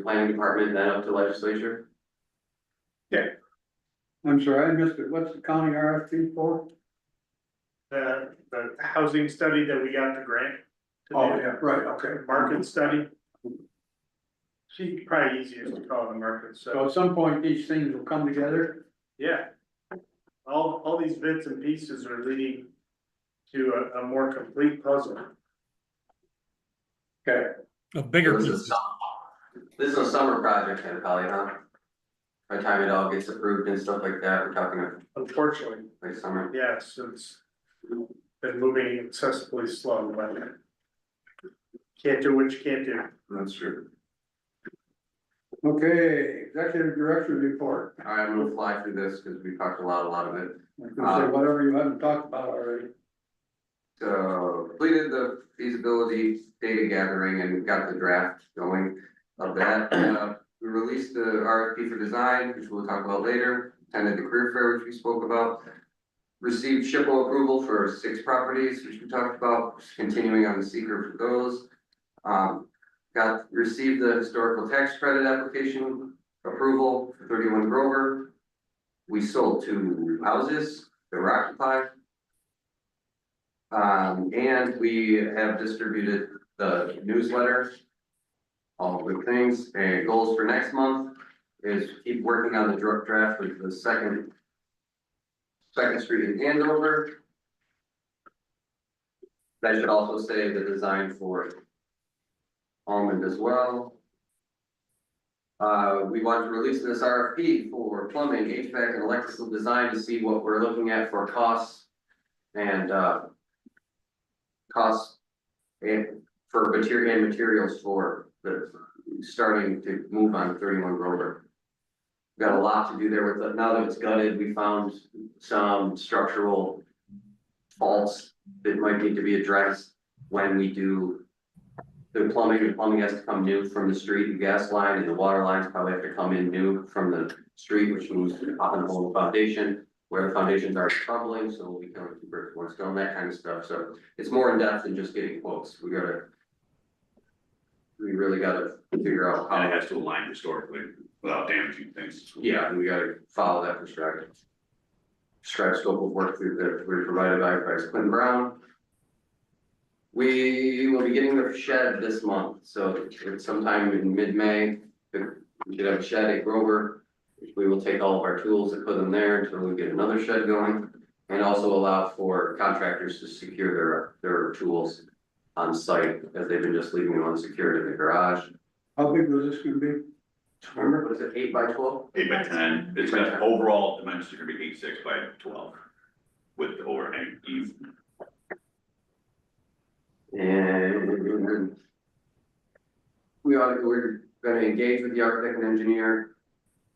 planning department, then up to legislature. I'm sorry, I missed it. What's the county RFP for? The housing study that we got the grant. to Oh, do. yeah, right, okay. Market study. See, probably easiest to call it a market study. So at some point, these things will come together. Yeah. All these bits and pieces are leading to a more complete puzzle. Okay, of bigger This is pieces. this is a summer project then, probably, huh? By the time it all gets approved and stuff like that, we're talking Unfortunately, like summer. yes, it's been moving excessively slow, but can't do what you can't do. That's true. okay, executive director report. I'm gonna fly through this because we talked a lot of it. I can say whatever you haven't talked about already. So completed the feasibility data gathering and got the draft going of that. We released the RFP for design, which we'll talk about later. Attended the career fair, which we spoke about. Received SHPO approval for 6 properties, which we talked about, continuing on the seeker for those. Received the historical tax credit application approval for 31 Grover. We sold 2 houses that were occupied. And we have distributed the newsletter. All good things, and goals for next month is keep working on the draft of the second street in Andover. That should also say the design for Almond as well. We want to release this RFP for plumbing, HVAC, and electrical design to see what we're looking at for costs and for materials for the starting to move on 31 Grover. Got a lot to do there with it. Now that it's gutted, we found some structural faults that might need to be addressed when we do the plumbing. The plumbing has to come new from the street, the gas line and the water lines probably have to come in new from the street, which means popping a hole in the foundation where the foundations are troubling, so we'll be killing 2 birds with 1 stone, that kind of stuff. So it's more in depth than just getting quotes. We really gotta figure out And how. it has to align historically without damaging things. Yeah, we gotta follow that prescribed scope of work through that we provided by Clinton Brown. We will be getting the shed this month, so it's sometime in mid-May. We should have a shed at Grover. We will take all of our tools and put them there until we get another shed going. And also allow for contractors to secure their tools on site, as they've been just leaving them unsecured in the garage. How big was this gonna be? Remember, was it 8 by 12? 8 by 10, it's gonna, overall dimensions are gonna be 8.6 by 12 with the overhang eave. And we're gonna engage with the architect and engineer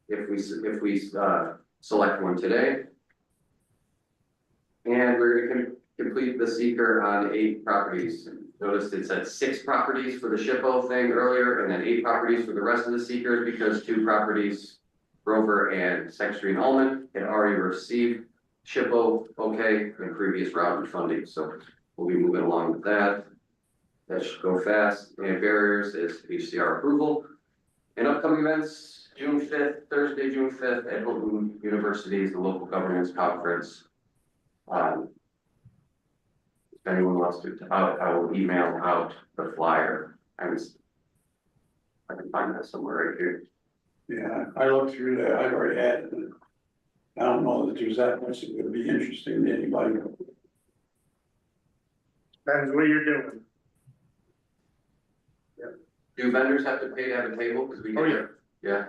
if we select one today. And we're gonna complete the seeker on 8 properties. Noticed it said 6 properties for the SHPO thing earlier, and then 8 properties for the rest of the seekers, because 2 properties, Grover and 2nd Street and Almond, had already received SHPO okay in previous round of funding, so we'll be moving along with that. That should go fast. And barriers is HCR approval. And upcoming events, June 5th, Thursday, June 5th, at Hilton University is the local governance conference. If anyone wants to, I will email out the flyer. I can find that somewhere right here. Yeah, I looked through that, I've already had it. I don't know that there's that much that would be interesting to anybody. Depends what you're doing. Do vendors have to pay to have a table? Because we Oh, get, yeah.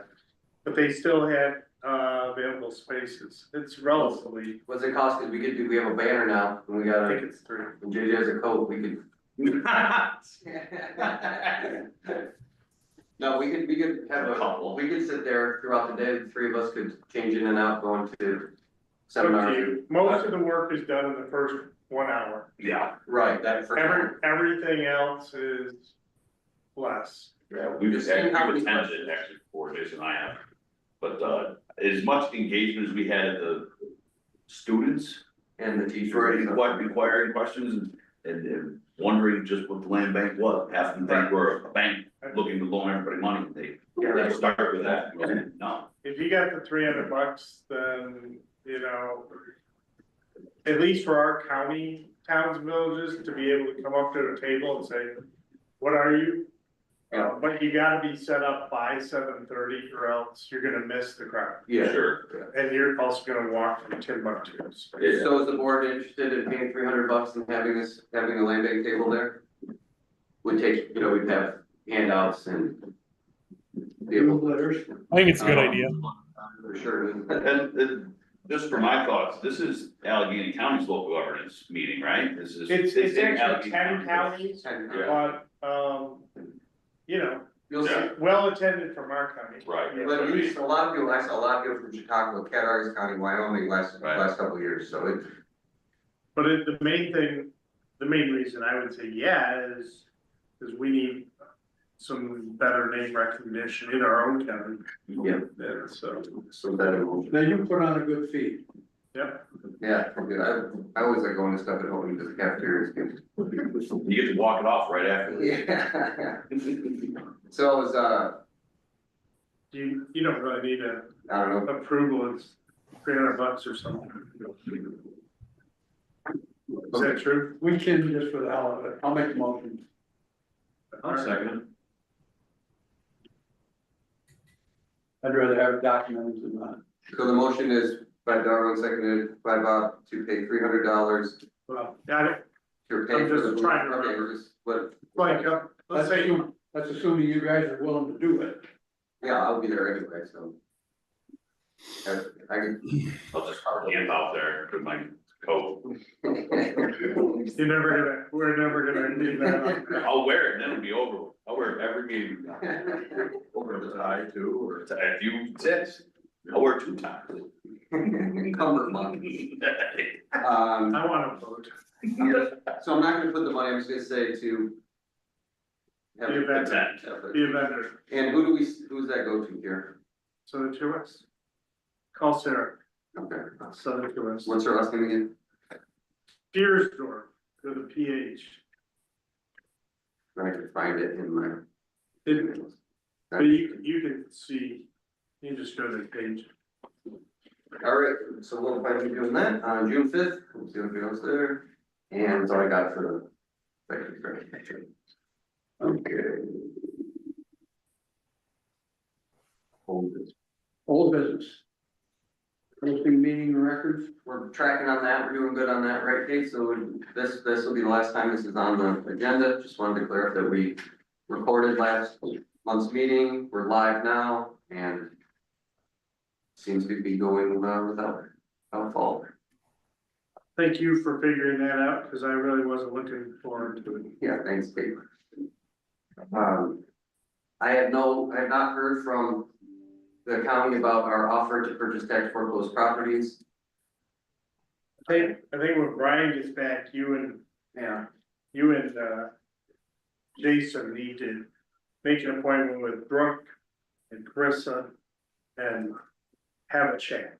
But they still had available spaces. It's relatively, What's it cost? Because we have a banner now, and we I got think a, it's 3. and JJ has a coat, we could. No, we could have a couple, we could sit there throughout the day, the 3 of us could change in and out, going to seminars. Most of the work is done in the first 1 hour. Yeah, Right, that for. Everything else is less. yeah, we've attended actually 4 days and I have. But as much engagement as we had at the students And the teacher. for inquiring questions and wondering just what the land bank was, half of them think we're a bank looking to loan everybody money, they start with that, no. If you got the $300, then, you know, at least for our county towns, villages, to be able to come up to a table and say, what are you? But you gotta be set up by 7:30 or else you're gonna miss the crowd. Yeah. Sure. And you're also gonna walk from Timbuktu. Yeah. So is the board interested in paying $300 and having a land bank table there? would take, you know, we'd have handouts and be able. Letters. I think it's a good idea. For sure. And just for my thoughts, this is Allegheny County's local governance meeting, right? This is. It's in actually Allegheny 10 County. counties, Yeah. but, you know, You'll see, well attended from our county. Right. but at least a lot of people, I saw a lot of people from Chicago, Cattaraugus County, Wyoming, last couple of years, so it. But the main thing, the main reason I would say yeah is we need some better name recognition in our own county. Yeah. And so, better. Then you put on a good feed. yep. Yeah, okay, I always like going to stuff at home because the cafeteria is good. You get to walk it off right after. Yeah. So it was, You don't really need a I don't know, approval, it's $300 or something. Is that true? We can just for the hell of it. I'll make a motion. I'll second it. I'd rather have it documented than not. so the motion is by Darwin, seconded by Bob, to pay $300 Well, got it. to pay I'm for just the. trying to Okay, remember. we're just, what, Like, let's say, That's assuming you guys are willing to do it. yeah, I'll be there anyway, so. I can. I'll just camp out there with my coat. we're never gonna do that. I'll wear it, then it'll be over. I'll wear it every meeting. Over the tie too, or if you insist. I'll wear 2 times. Cumberland. I wanna vote. So I'm not gonna put the money, I'm just gonna say to. have The event. it. Be a vendor, And who's that go to here? so the 2 us. Call Sarah, Okay, so the 2 us. what's her last name again? Deersdorf with a PH. I can find it in my. But you can see, you can just go to the page. All right, so we'll probably be doing that on June 5th, we'll see what goes there, and that's all I got for the. Okay. Old business. Posting meeting records. We're tracking on that, we're doing good on that, right, Kate? So this will be the last time this is on the agenda, just wanted to clear up that we recorded last month's meeting, we're live now, and seems to be going without fault. Thank you for figuring that out, because I really wasn't looking forward to it. Yeah, thanks, Kate. I have not heard from the county about our offer to purchase tax foreclosed properties. I think when Brian gets back, you and Jason need to make an appointment with Brooke and Carissa and have a chat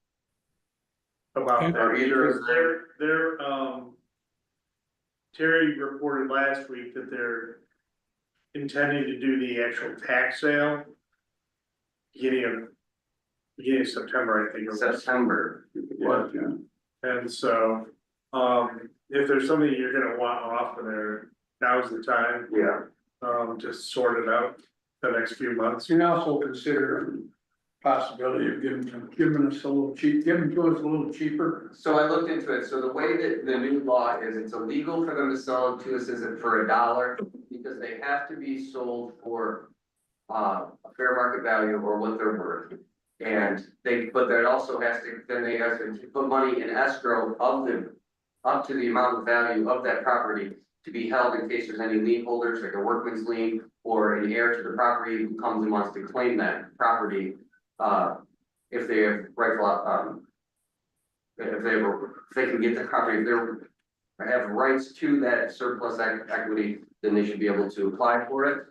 about Okay. that. Are either of Because they're, Terry reported last week that they're intending to do the actual tax sale beginning of September, I think. it was. September. Yeah. And so, if there's something you're gonna want off of there, now's the time, Yeah, to sort it out the next few months. You can also consider possibility of giving us a little cheaper. so I looked into it, so the way that the new law is, it's illegal for them to sell it to us for $1, because they have to be sold for a fair market value or what they're worth. And but that also has to, then they have to put money in escrow up to the amount of value of that property to be held in case there's any lien holders, like a workman's lien, or an heir to the property who comes and wants to claim that property. If they have rightful, if they can get the property, if they have rights to that surplus equity, then they should be able to apply for it.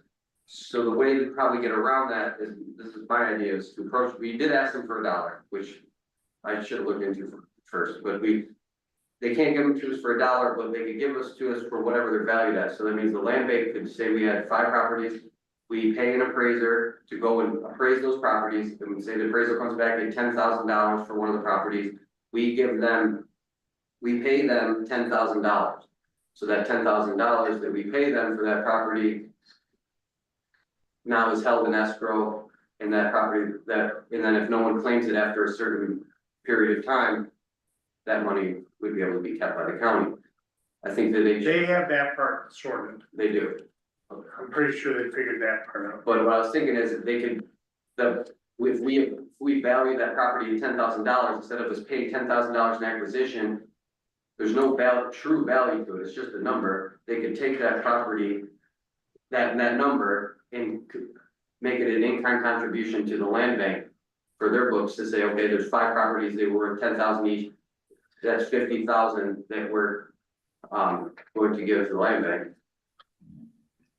So the way to probably get around that is, this is my idea, is to approach, we did ask them for $1, which I should have looked into first, but they can't give them to us for $1, but they could give us to us for whatever they're valued at. So that means the land bank could say we had 5 properties, we pay an appraiser to go and appraise those properties, and we say the appraiser comes back at $10,000 for one of the properties, we pay them $10,000. So that $10,000 that we pay them for that property now is held in escrow in that property, and then if no one claims it after a certain period of time, that money would be able to be kept by the county. I think that They have that part sorted. they do. I'm pretty sure they figured that part out. But what I was thinking is that they could, if we value that property at $10,000, instead of us paying $10,000 in acquisition. There's no true value to it, it's just a number, they could take that property, that number, and make it an in-kind contribution to the land bank. For their books to say, okay, there's 5 properties, they were 10,000 each, that's 50,000 that we're going to give to the land bank.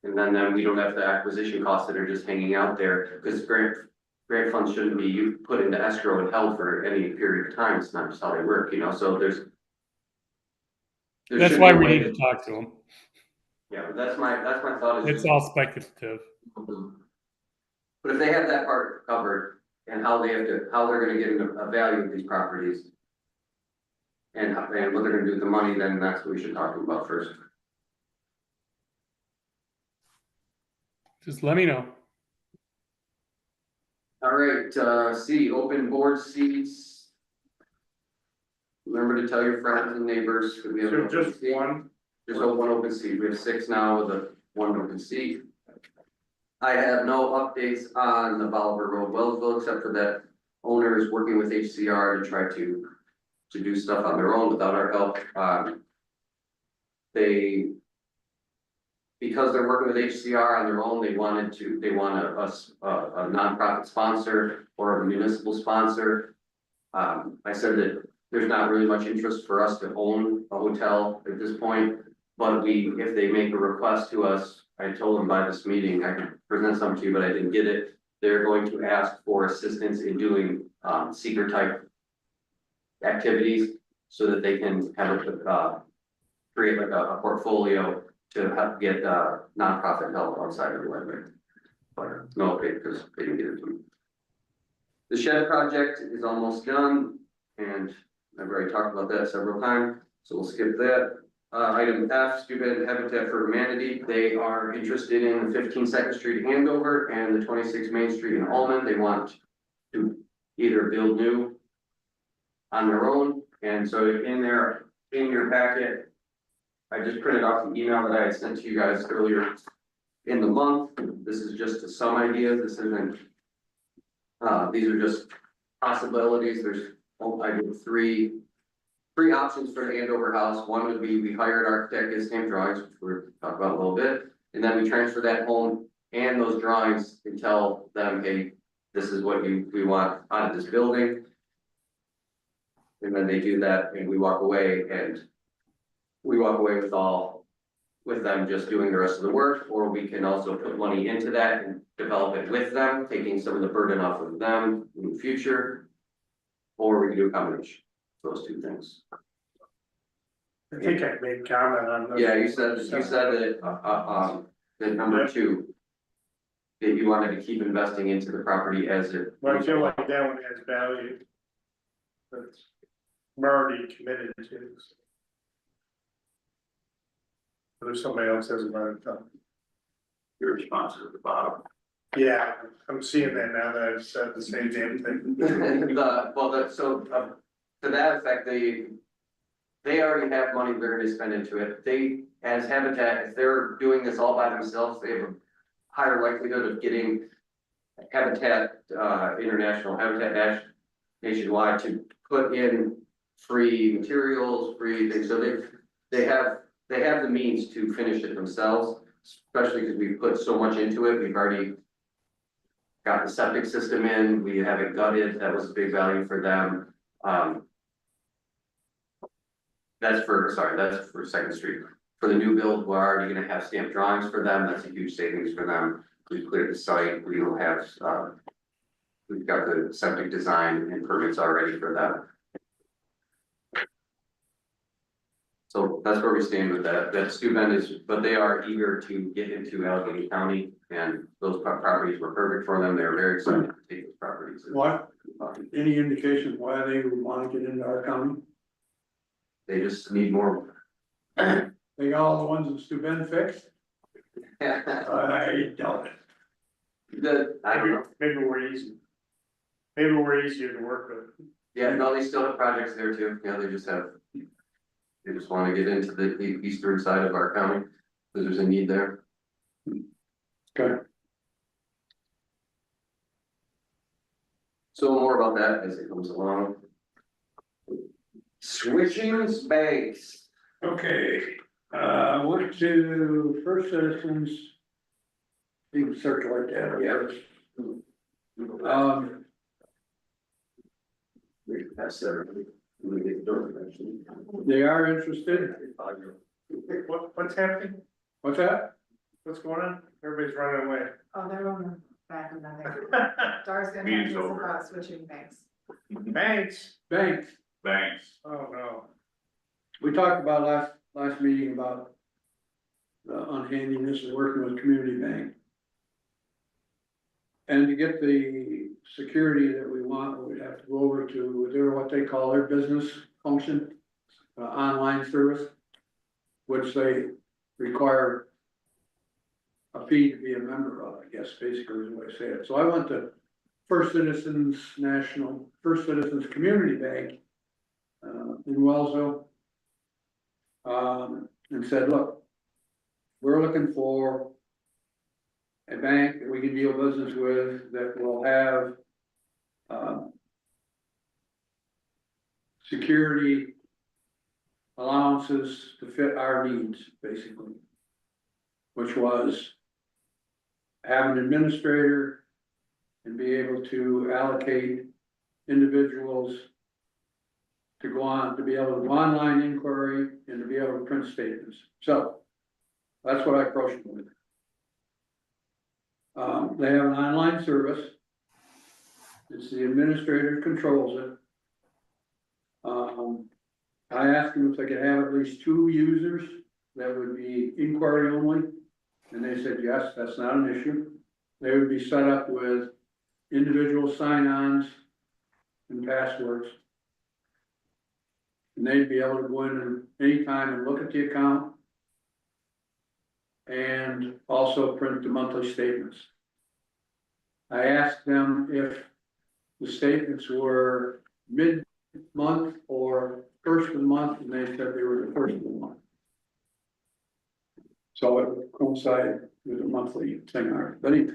And then we don't have the acquisition costs that are just hanging out there, because grant funds shouldn't be put into escrow and held for any period of time, it's not just how they work, you know, so there That's should why be a we way need to talk to them. Yeah, but that's my thought is. It's all speculative. But if they have that part covered and how they're gonna get a value of these properties. And what they're gonna do with the money, then that's what we should talk about first. Just let me know. All right, C, open board seats. Remember to tell your friends and neighbors. We have an So open just seat. one, Just one open seat, we have 6 now with one open seat. I have no updates on the Bolivar Road Wellsville, except for that owner is working with HCR to try to do stuff on their own without our help. Because they're working with HCR on their own, they want a nonprofit sponsor or a municipal sponsor. I said that there's not really much interest for us to own a hotel at this point, but if they make a request to us, I told them by this meeting, I can present some to you, but I didn't get it. They're going to ask for assistance in doing, secret type activities so that they can have create like a portfolio to help get, nonprofit help outside of the land. But no, because they didn't get it to me. The shed project is almost done, and I've already talked about that several times, so we'll skip that. Item F, Steuben Habitat for Humanity, they are interested in 15 Second Street Andover and the 26 Main Street in Allman. They want to either build new on their own, and so in your packet, I just printed off the email that I had sent to you guys earlier in the month. This is just some ideas, this isn't, these are just possibilities. There's, I did three options for the Andover house. One would be we hired architect, get stamp drawings, which we're talking about a little bit. And then we transfer that home and those drawings and tell them, hey, this is what we want out of this building. And then they do that and we walk away with them just doing the rest of the work, or we can also put money into that and develop it with them, taking some of the burden off of them in the future. Or we can do a combination of those two things. I think I made comment on those. Yeah, you said that, that number 2. That you wanted to keep investing into the property as it. Well, I feel like that one has value. That's, we're already committed to. But if somebody else has a money, Your response is at the bottom. yeah, I'm seeing that now that I've said the same damn thing. To that effect, they already have money they're gonna spend into it. They, as Habitat, if they're doing this all by themselves, they have a higher likelihood of getting Habitat, International, Habitat nationwide to put in free materials, free things, so they have the means to finish it themselves, especially because we've put so much into it. We've already got the septic system in, we have it gutted, that was a big value for them. That's for Second Street. For the new build, we're already gonna have stamped drawings for them, that's a huge savings for them. We've cleared the site, we will have, we've got the septic design and permits already for them. So that's where we stand with that. That Steuben is, but they are eager to get into Allegheny County, and those properties were perfect for them. They were very excited to take those properties. What, any indication why they would want to get into our county? They just need more. They got all the ones in Steuben fixed? The, I doubt it. I don't know. Maybe we're easy. Maybe we're easier to work with. Yeah, no, they still have projects there too. Yeah, they just want to get into the eastern side of our county, because there's a need there. Okay, So more about that as it comes along. Switching banks. okay, went to First Citizens. You can circulate that, yeah. That's their. They are interested, What's happening? what's that? What's going on? Everybody's running away. Oh, they're on the back of nothing. Dar's gonna Meeting's talk to us over. about switching banks. Thanks. Banks, Thanks. Oh, no. we talked about last meeting about the unhandiness of working with community bank. And to get the security that we want, we'd have to go over to what they call their business function, online service, which they require a fee to be a member of, I guess, basically is the way I say it. So I went to First Citizens Community Bank, in Wellsville. And said, look, we're looking for a bank that we can deal business with that will have, security allowances to fit our needs, basically. Which was have an administrator and be able to allocate individuals to go on, to be able to do online inquiry and to be able to print statements. So that's what I approached them with. They have an online service. It's the administrator controls it. I asked them if they could have at least 2 users that would be inquiry only. And they said, yes, that's not an issue. They would be set up with individual sign-ons and passwords. And they'd be able to go in anytime and look at the account. And also print the monthly statements. I asked them if the statements were mid-month or first of the month, and they said they were the first of the month. So it would coincide with the monthly thing, but anyway.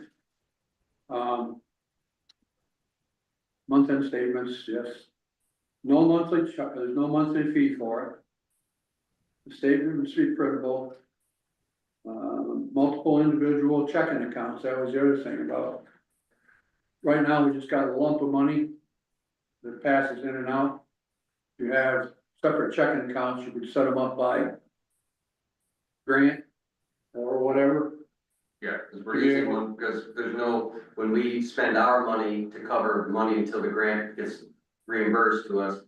Month-end statements, yes. No monthly, there's no monthly fee for it. The statement must be printable. Multiple individual checking accounts, that was the other thing about. Right now, we just got a lump of money that passes in and out. You have separate checking accounts, you could set them up by grant or whatever. Yeah, because we're using one, because there's no, when we spend our money to cover money until the grant gets reimbursed to us,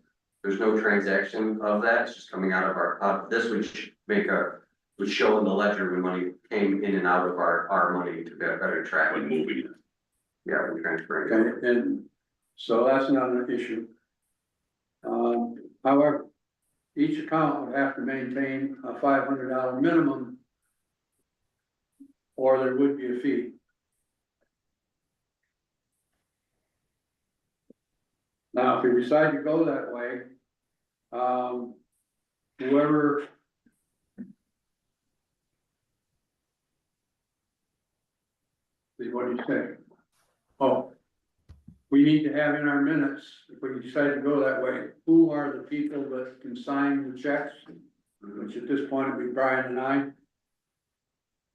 there's no transaction of that, it's just coming out of our, this would would show in the ledger when money came in and out of our money to get better track. When moving. Yeah, when transferring. Okay, and so that's not an issue. However, each account would have to maintain a $500 minimum. Or there would be a fee. Now, if we decide to go that way, whoever. What do you say? Oh, we need to have in our minutes, if we decide to go that way, who are the people that can sign the checks? Which at this point would be Brian and I.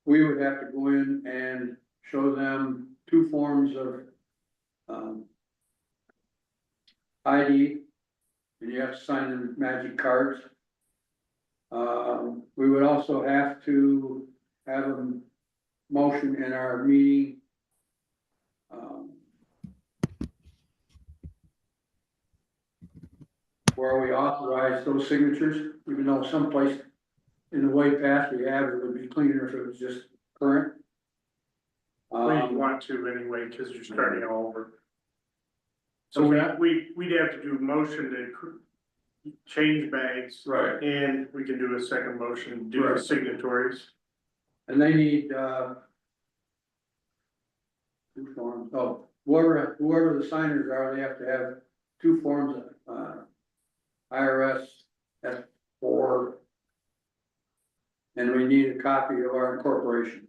We would have to go in and show them 2 forms of ID, and you have to sign them magic cards. We would also have to have a motion in our meeting. Where we authorize those signatures, even though someplace in the way past we have, it would be cleaner if it was just current. We want to anyway, because you're starting all over. So we'd have to do a motion to change banks. Right. And we can do a second motion, do the Right. signatories. And they need, 2 forms, whoever the signers are, they have to have 2 forms of, IRS F4. And we need a copy of our incorporation.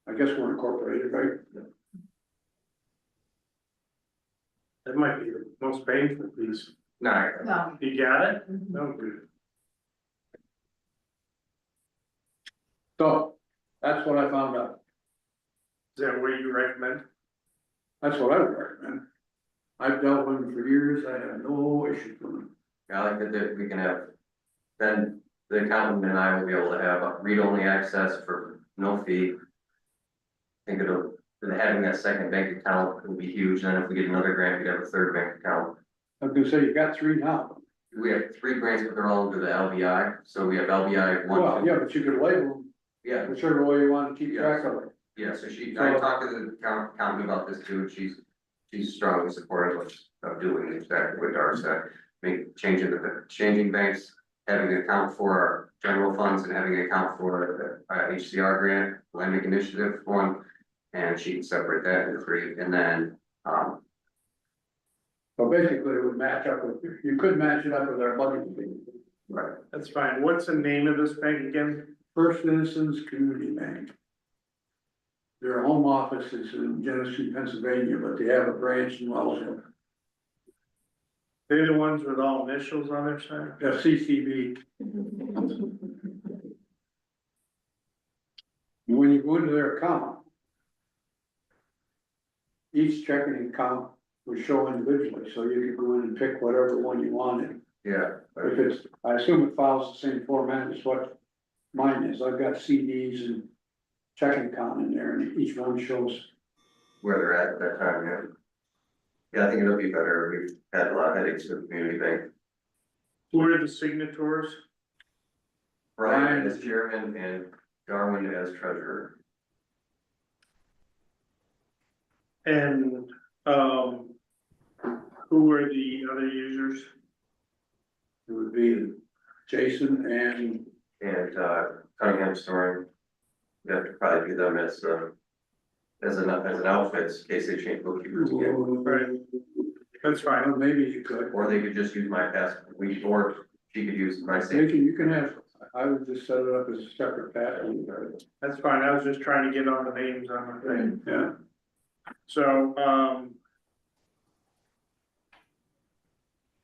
I guess we're incorporated, right? That might be the most painful piece. No, No. You got it? Mhm. No, good. So, that's what I found out. Is that what you recommend? That's what I would recommend. I've dealt with them for years, I have no issues with them. I like that we can have, then the accountant and I will be able to have read-only access for no fee. I think having that second bank account will be huge, then if we get another grant, we'd have a third bank account. I was gonna say, you got three now. We have 3 grants, but they're all under the LBI, so we have LBI one, Well, two. yeah, but you could label them Yeah, whichever way you want to keep track of it. yeah, so I talked to the accountant about this too, and she's strongly supportive of doing exactly what Dar said. Changing banks, having an account for our general funds and having an account for the HCR grant, lending initiative one. And she can separate that into 3, and then, So basically, it would match up with, you could match it up with our budget. right, That's fine. What's the name of this bank again? First Citizens Community Bank. Their home office is in Genesee, Pennsylvania, but they have a branch in Wellsville, They're the ones with all initials on their side? FCCB. And when you go into their account, each checking account would show individually, so you could go in and pick whatever one you wanted. yeah. If it's, I assume it follows the same format as what mine is. I've got CDs and checking account in there, and each one shows. Where they're at that time, yeah. Yeah, I think it'll be better, we've had a lot of headaches with the community bank. Who are the signatories? Brian as chairman and Darwin as treasurer. And, who are the other users? It would be Jason and And Cunningham Storing. You have to probably do them as an outfit in case they change bookkeepers again. Right. That's fine. well, maybe you could. Or they could just use my pass, or she could use my You same. can, you can have, I would just set it up as a separate pattern. That's fine. I was just trying to get all the names on the thing. Yeah, So,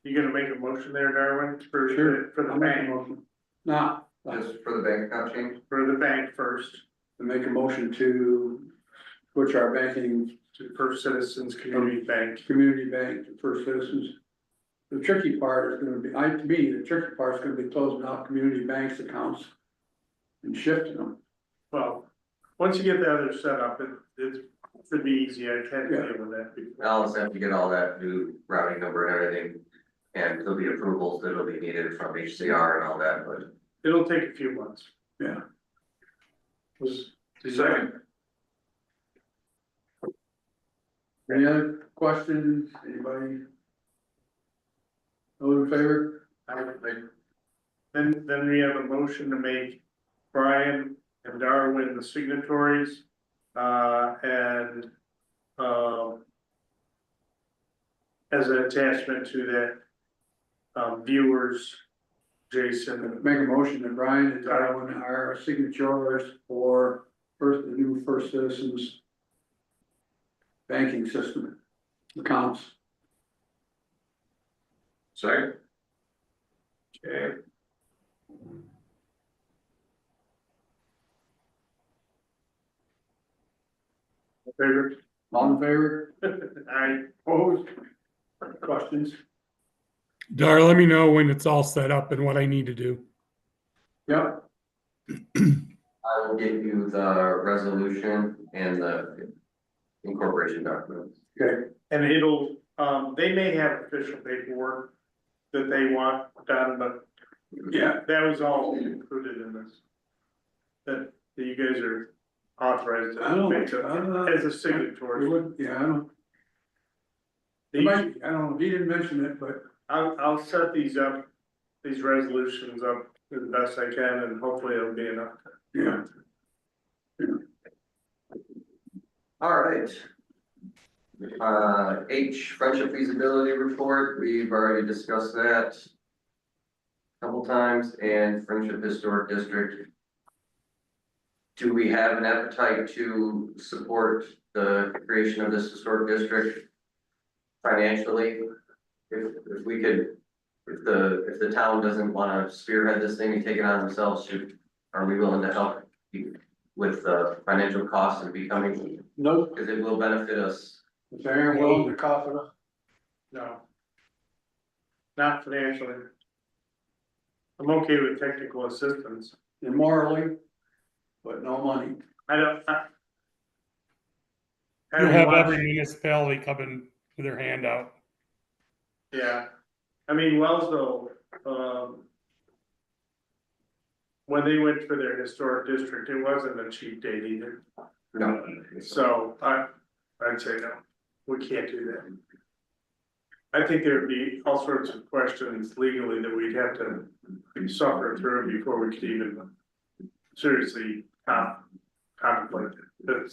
you gonna make a motion there, Darwin, for the I'll make a bank, motion. Now, Just for the bank account change? for the bank first, to make a motion to switch our banking to First Citizens Community Bank. community bank to First Citizens. The tricky part is gonna be, to me, the tricky part is gonna be closing out community banks accounts and shifting them. Well, once you get the other set up, it should be easy. I can't deal with that before. I'll just have to get all that new routing number and everything. And there'll be approvals that'll be needed from HCR and all that, but. It'll take a few months. Yeah. Second. Any other questions, anybody? Those in favor? Then we have a motion to make Brian and Darwin the signatories, and, as an attachment to that, viewers, Jason. Make a motion that Brian and Darwin are signatories for the new First Citizens banking system accounts. Second. Okay. Favor? All in favor? I, Opposed? Questions? Dar, let me know when it's all set up and what I need to do. Yep, I will get you the resolution and the incorporation documents. okay, and it'll, they may have official paperwork that they want done, but yeah, that was all included in this. That you guys are authorized I to don't, make as a it signatory. would, yeah, I don't, it might be, I don't know, he didn't mention it, but I'll set these up, these resolutions up as best I can, and hopefully it'll be enough. yeah. All right. H, friendship feasibility report, we've already discussed that a couple times, and friendship historic district. Do we have an appetite to support the creation of this historic district financially? If we could, if the town doesn't wanna spearhead this thing and take it on themselves, are we willing to help with the financial costs of becoming, Nope, because it will benefit us? if they aren't willing to cough it up. No. Not financially. I'm okay with technical assistance. Immorally, but no money. I don't. You Having have watched- every municipality coming with their hand out. Yeah, I mean, Wellsville, when they went for their historic district, it wasn't a cheap date either. No. So I'd say no, we can't do that. I think there'd be all sorts of questions legally that we'd have to suffer through before we could even seriously contemplate it.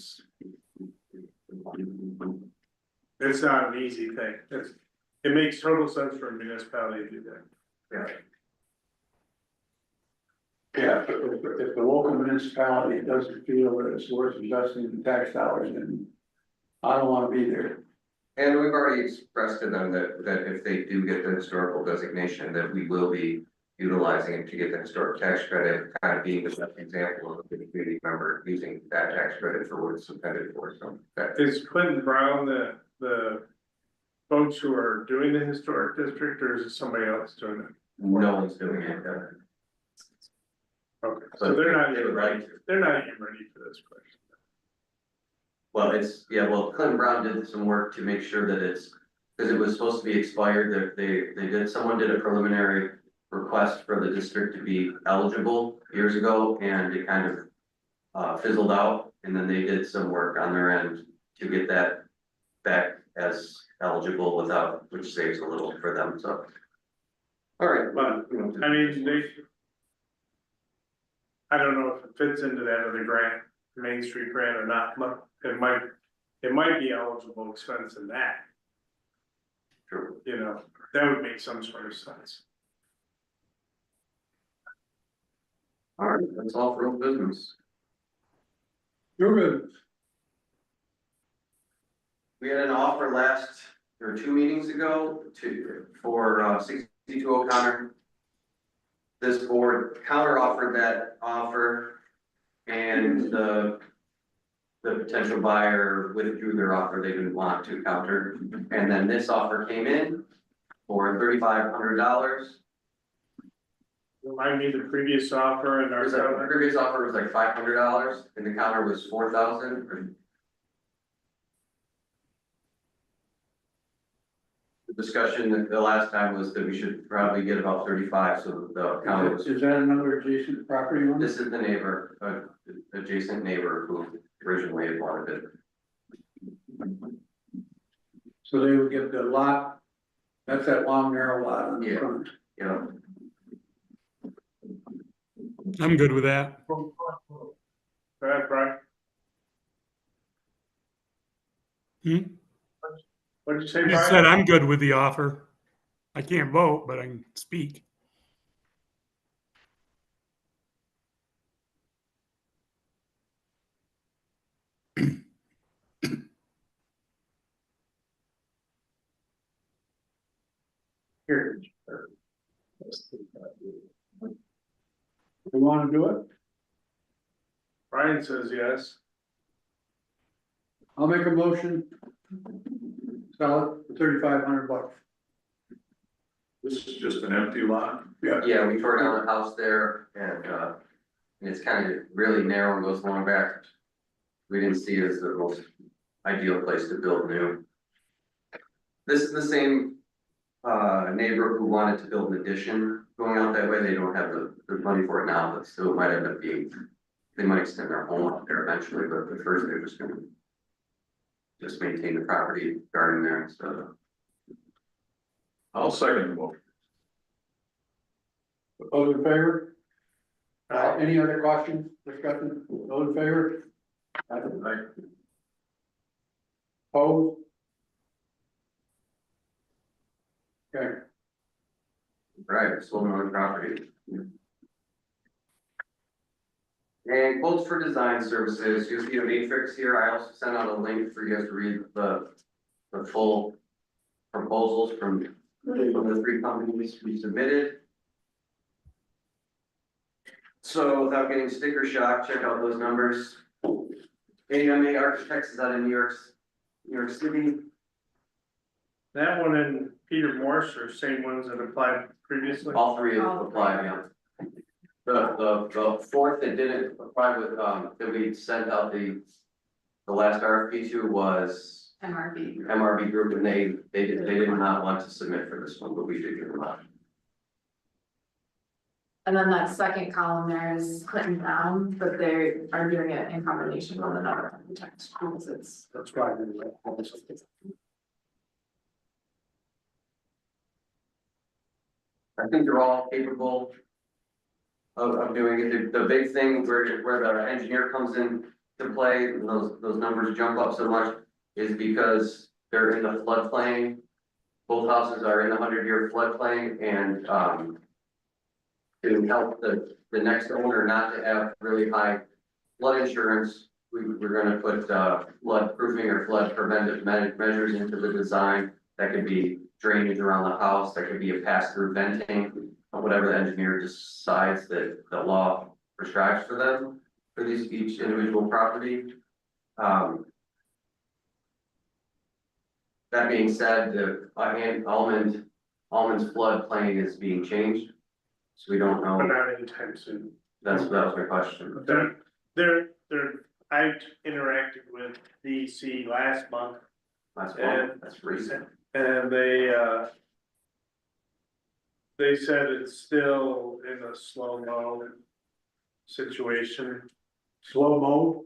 It's not an easy thing. It makes total sense for a municipality to do that. Yeah, if the local municipality doesn't feel that it's worth investing in tax dollars, then I don't wanna be there. And we've already expressed to them that if they do get the historical designation, that we will be utilizing it to get the historic tax credit, kind of being the best example of a community member using that tax credit for what it's intended for, so. Is Clinton Brown the folks who are doing the historic district, or is it somebody else doing it? No one's doing it. Okay, so they're not They even would ready, like to. they're not even ready for this question. Well, well, Clinton Brown did some work to make sure that because it was supposed to be expired, that someone did a preliminary request for the district to be eligible years ago, and it kind of fizzled out, and then they did some work on their end to get that back as eligible which saves a little for them, so. All right, But, I mean, I don't know if it fits into that other grant, Main Street grant or not, but it might be eligible expense in that, Sure. you know, that would make some sort of sense. All right, that's all for old business. You're good. We had an offer or 2 meetings ago for 62 O'Connor. This board counter offered that offer, and the potential buyer withdrew their offer. They didn't want to counter, and then this offer came in for $3,500. Remind me the previous offer and our The previous offer was like $500, and the counter was $4,000. The discussion the last time was that we should probably get about 35, so the counter was. Is that another adjacent property one? This is the neighbor, adjacent neighbor who originally had wanted it. So they would get the lot, that's that long narrow lot on the Yeah. front. You know, I'm good with that. Brian, Hmm? what'd you say, I Brian? said I'm good with the offer. I can't vote, but I can speak. Here. You wanna do it? Brian says yes. I'll make a motion. Sell it for $3,500. This is just an empty lot. yeah, we tore down a house there, and it's kind of really narrow and goes along back. We didn't see it as the most ideal place to build new. This is the same neighbor who wanted to build an addition going out that way. They don't have the money for it now, but still it might end up being, they might extend their home out there eventually, but at first they're just gonna maintain the property garden there instead of. I'll second the motion. Those in favor? Any other questions, discussion? Those in favor? Aye. Opposed? Okay, Right, sold on the property. And quotes for design services, you'll see a matrix here, I also sent out a link for you guys to read the full proposals from the three companies we submitted. So without getting sticker shock, check out those numbers. AMA Architects is out of New York City. That one and Peter Morse are same ones that applied previously. All three have applied, yeah. The fourth that didn't apply with, that we sent out the last RFP to was MRB. MRB Group, and they did not want to submit for this one, but we did give them out. And then that second column there is Clinton Brown, but they are doing it in combination with another architect, because it's. That's right. I think they're all capable of doing it. The big thing where the engineer comes in to play, and those numbers jump up so much, is because they're in the floodplain. Both houses are in the 100-year floodplain, and to help the next owner not to have really high flood insurance, we're gonna put flood proofing or flood preventive measures into the design. That could be drainage around the house, that could be a pass-through venting, or whatever the engineer decides that the law prescribes for them, for each individual property. That being said, the Almond's floodplain is being changed, so we don't But know. not anytime soon. That was my question. I interacted with DC last month That's recent. and they said it's still in a slow-mo situation. Slow-mo,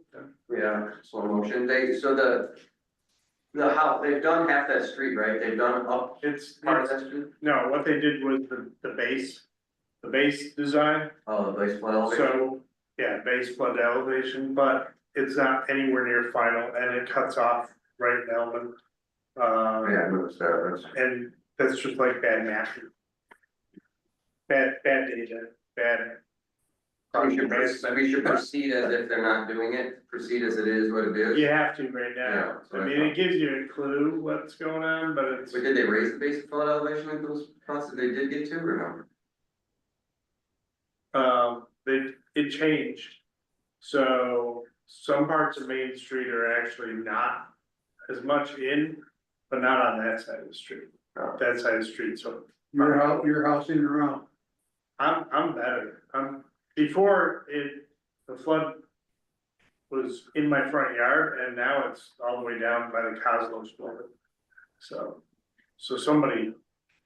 Yeah, slow motion. The house, they've done half that street, right? They've done up It's, part of that street? no, what they did was the base design. Oh, the base flood elevation. So, yeah, base flood elevation, but it's not anywhere near final and it cuts off right now. Yeah, I noticed that. And that's just like bad math. Bad data, bad. We should proceed as if they're not doing it, proceed as it is what it is. You have to right now. Yeah, that's what I I mean, thought. it gives you a clue what's going on, but it's. But did they raise the base flood elevation in those spots that they did get to, or It changed. So some parts of Main Street are actually not as much in, but not on that side of the street. Oh. That side of the street, so your house in and around. I'm better. Before the flood was in my front yard and now it's all the way down by the Cosmos building. So somebody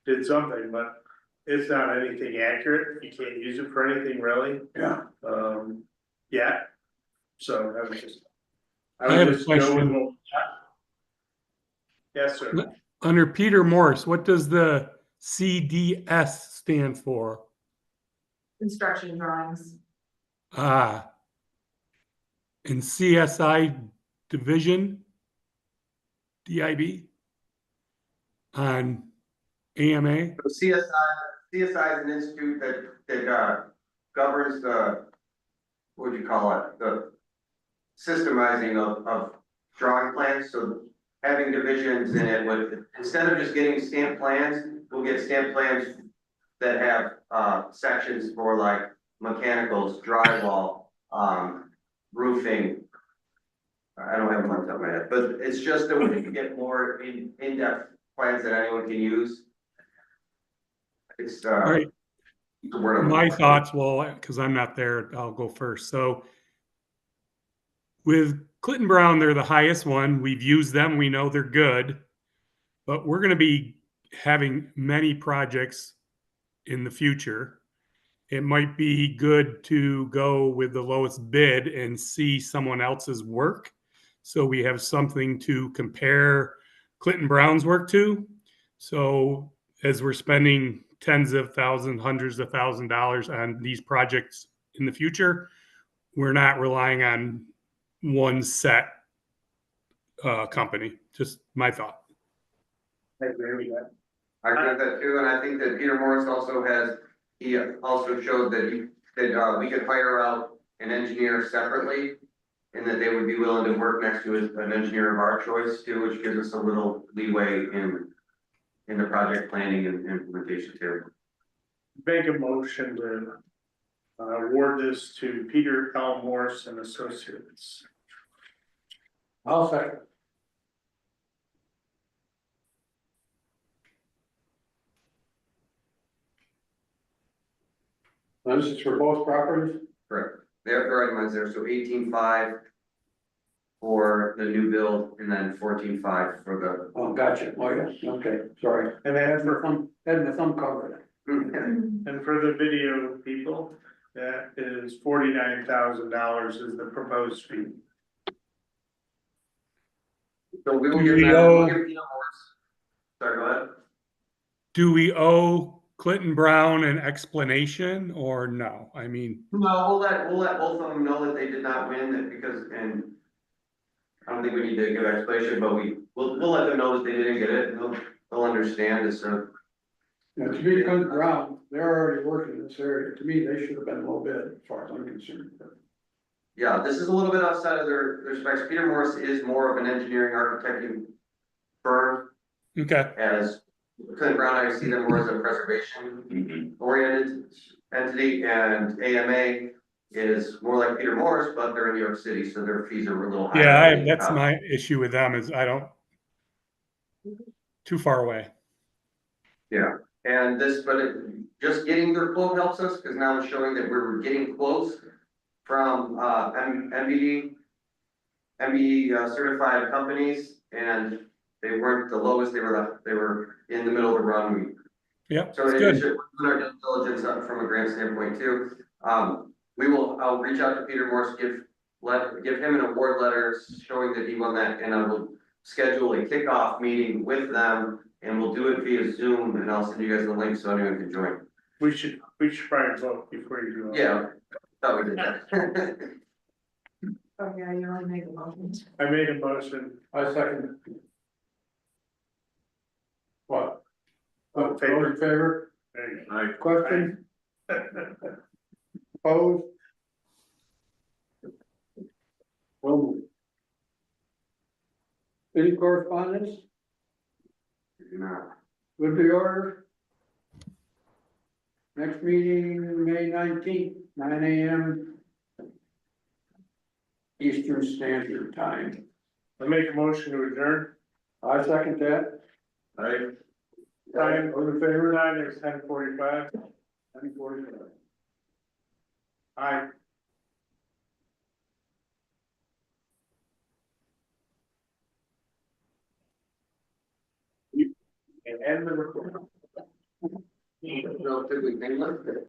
did something, but it's not anything accurate. You can't use it for anything really. Yeah. Yeah. So that was just. I have a would just go with question. what- Yes, sir. Under Peter Morse, what does the CDS stand for? Construction drawings. Ah. And CSI division? DIB? On AMA? CSI is an institute that governs what would you call it, the systemizing of drawing plans, so having divisions in it with, instead of just getting stamped plans, we'll get stamped plans that have sections for like mechanicals, drywall, roofing. I don't have them on top of my head, but it's just that we can get more in-depth plans that anyone can use. It's All right. the word of My thoughts, well, because I'm not there, I'll go first. So with Clinton Brown, they're the highest one. We've used them. We know they're good, but we're going to be having many projects in the future. It might be good to go with the lowest bid and see someone else's work. So we have something to compare Clinton Brown's work to. So as we're spending tens of thousands, hundreds of $1,000s on these projects in the future, we're not relying on one set company. Just my thought. I agree with that. I agree with that too, and I think that Peter Morris also has, he also showed that we could hire out an engineer separately. And that they would be willing to work next to an engineer of our choice too, which gives us a little leeway in the project planning and implementation too. Make a motion to award this to Peter L. Morse and Associates. I'll second. Now, this is for both properties? Correct. They're itemized there, so 18.5 for the new build and then 14.5 for Oh, gotcha, oh, yes, okay, sorry. And then Had my thumb covered. the. And for the video people, that is $49,000 is the proposed fee. So we will Do give we them, owe- we'll give Peter Morse. Sorry, go ahead. Do we owe Clinton Brown an explanation or no? I mean, No, we'll let both of them know that they did not win that because, and I don't think we need to give explanation, but we'll let them know that they didn't get it, and they'll understand it's a. Now, to me, Clinton Brown, they're already working in this area, to me, they should have been a little bit, as far as I'm concerned. Yeah, this is a little bit outside of their specs. Peter Morse is more of an engineering architecting firm, okay, as Clinton Brown, I see them more as a preservation oriented entity, and AMA is more like Peter Morse, but they're in New York City, so their fees are a little higher. yeah, that's my issue with them is I don't, too far away. Yeah, and this, but just getting their quote helps us, because now it's showing that we're getting quotes from, MBE certified companies, and they weren't the lowest, they were in the middle of the run. Yep, So it's it good. should put our due diligence up from a grant standpoint too. I'll reach out to Peter Morse, give him an award letter showing that he won that, and I will schedule a kickoff meeting with them, and we'll do it via Zoom, and I'll send you guys the link so anyone can join. We should probably vote before you do it. Yeah, thought we did that. Oh, yeah, you only make a motion. I made a motion. I second. What? All in Those favor? in favor? There you go. Question? Opposed? Well moved. Any correspondence? No. With the order? Next meeting, May 19th, 9 AM. Eastern Standard Time. I make a motion to adjourn. I second that. Aye. Time, all in favor, nine, it's 10:45. 10:45. Aye. And end the recording. Relatively painless.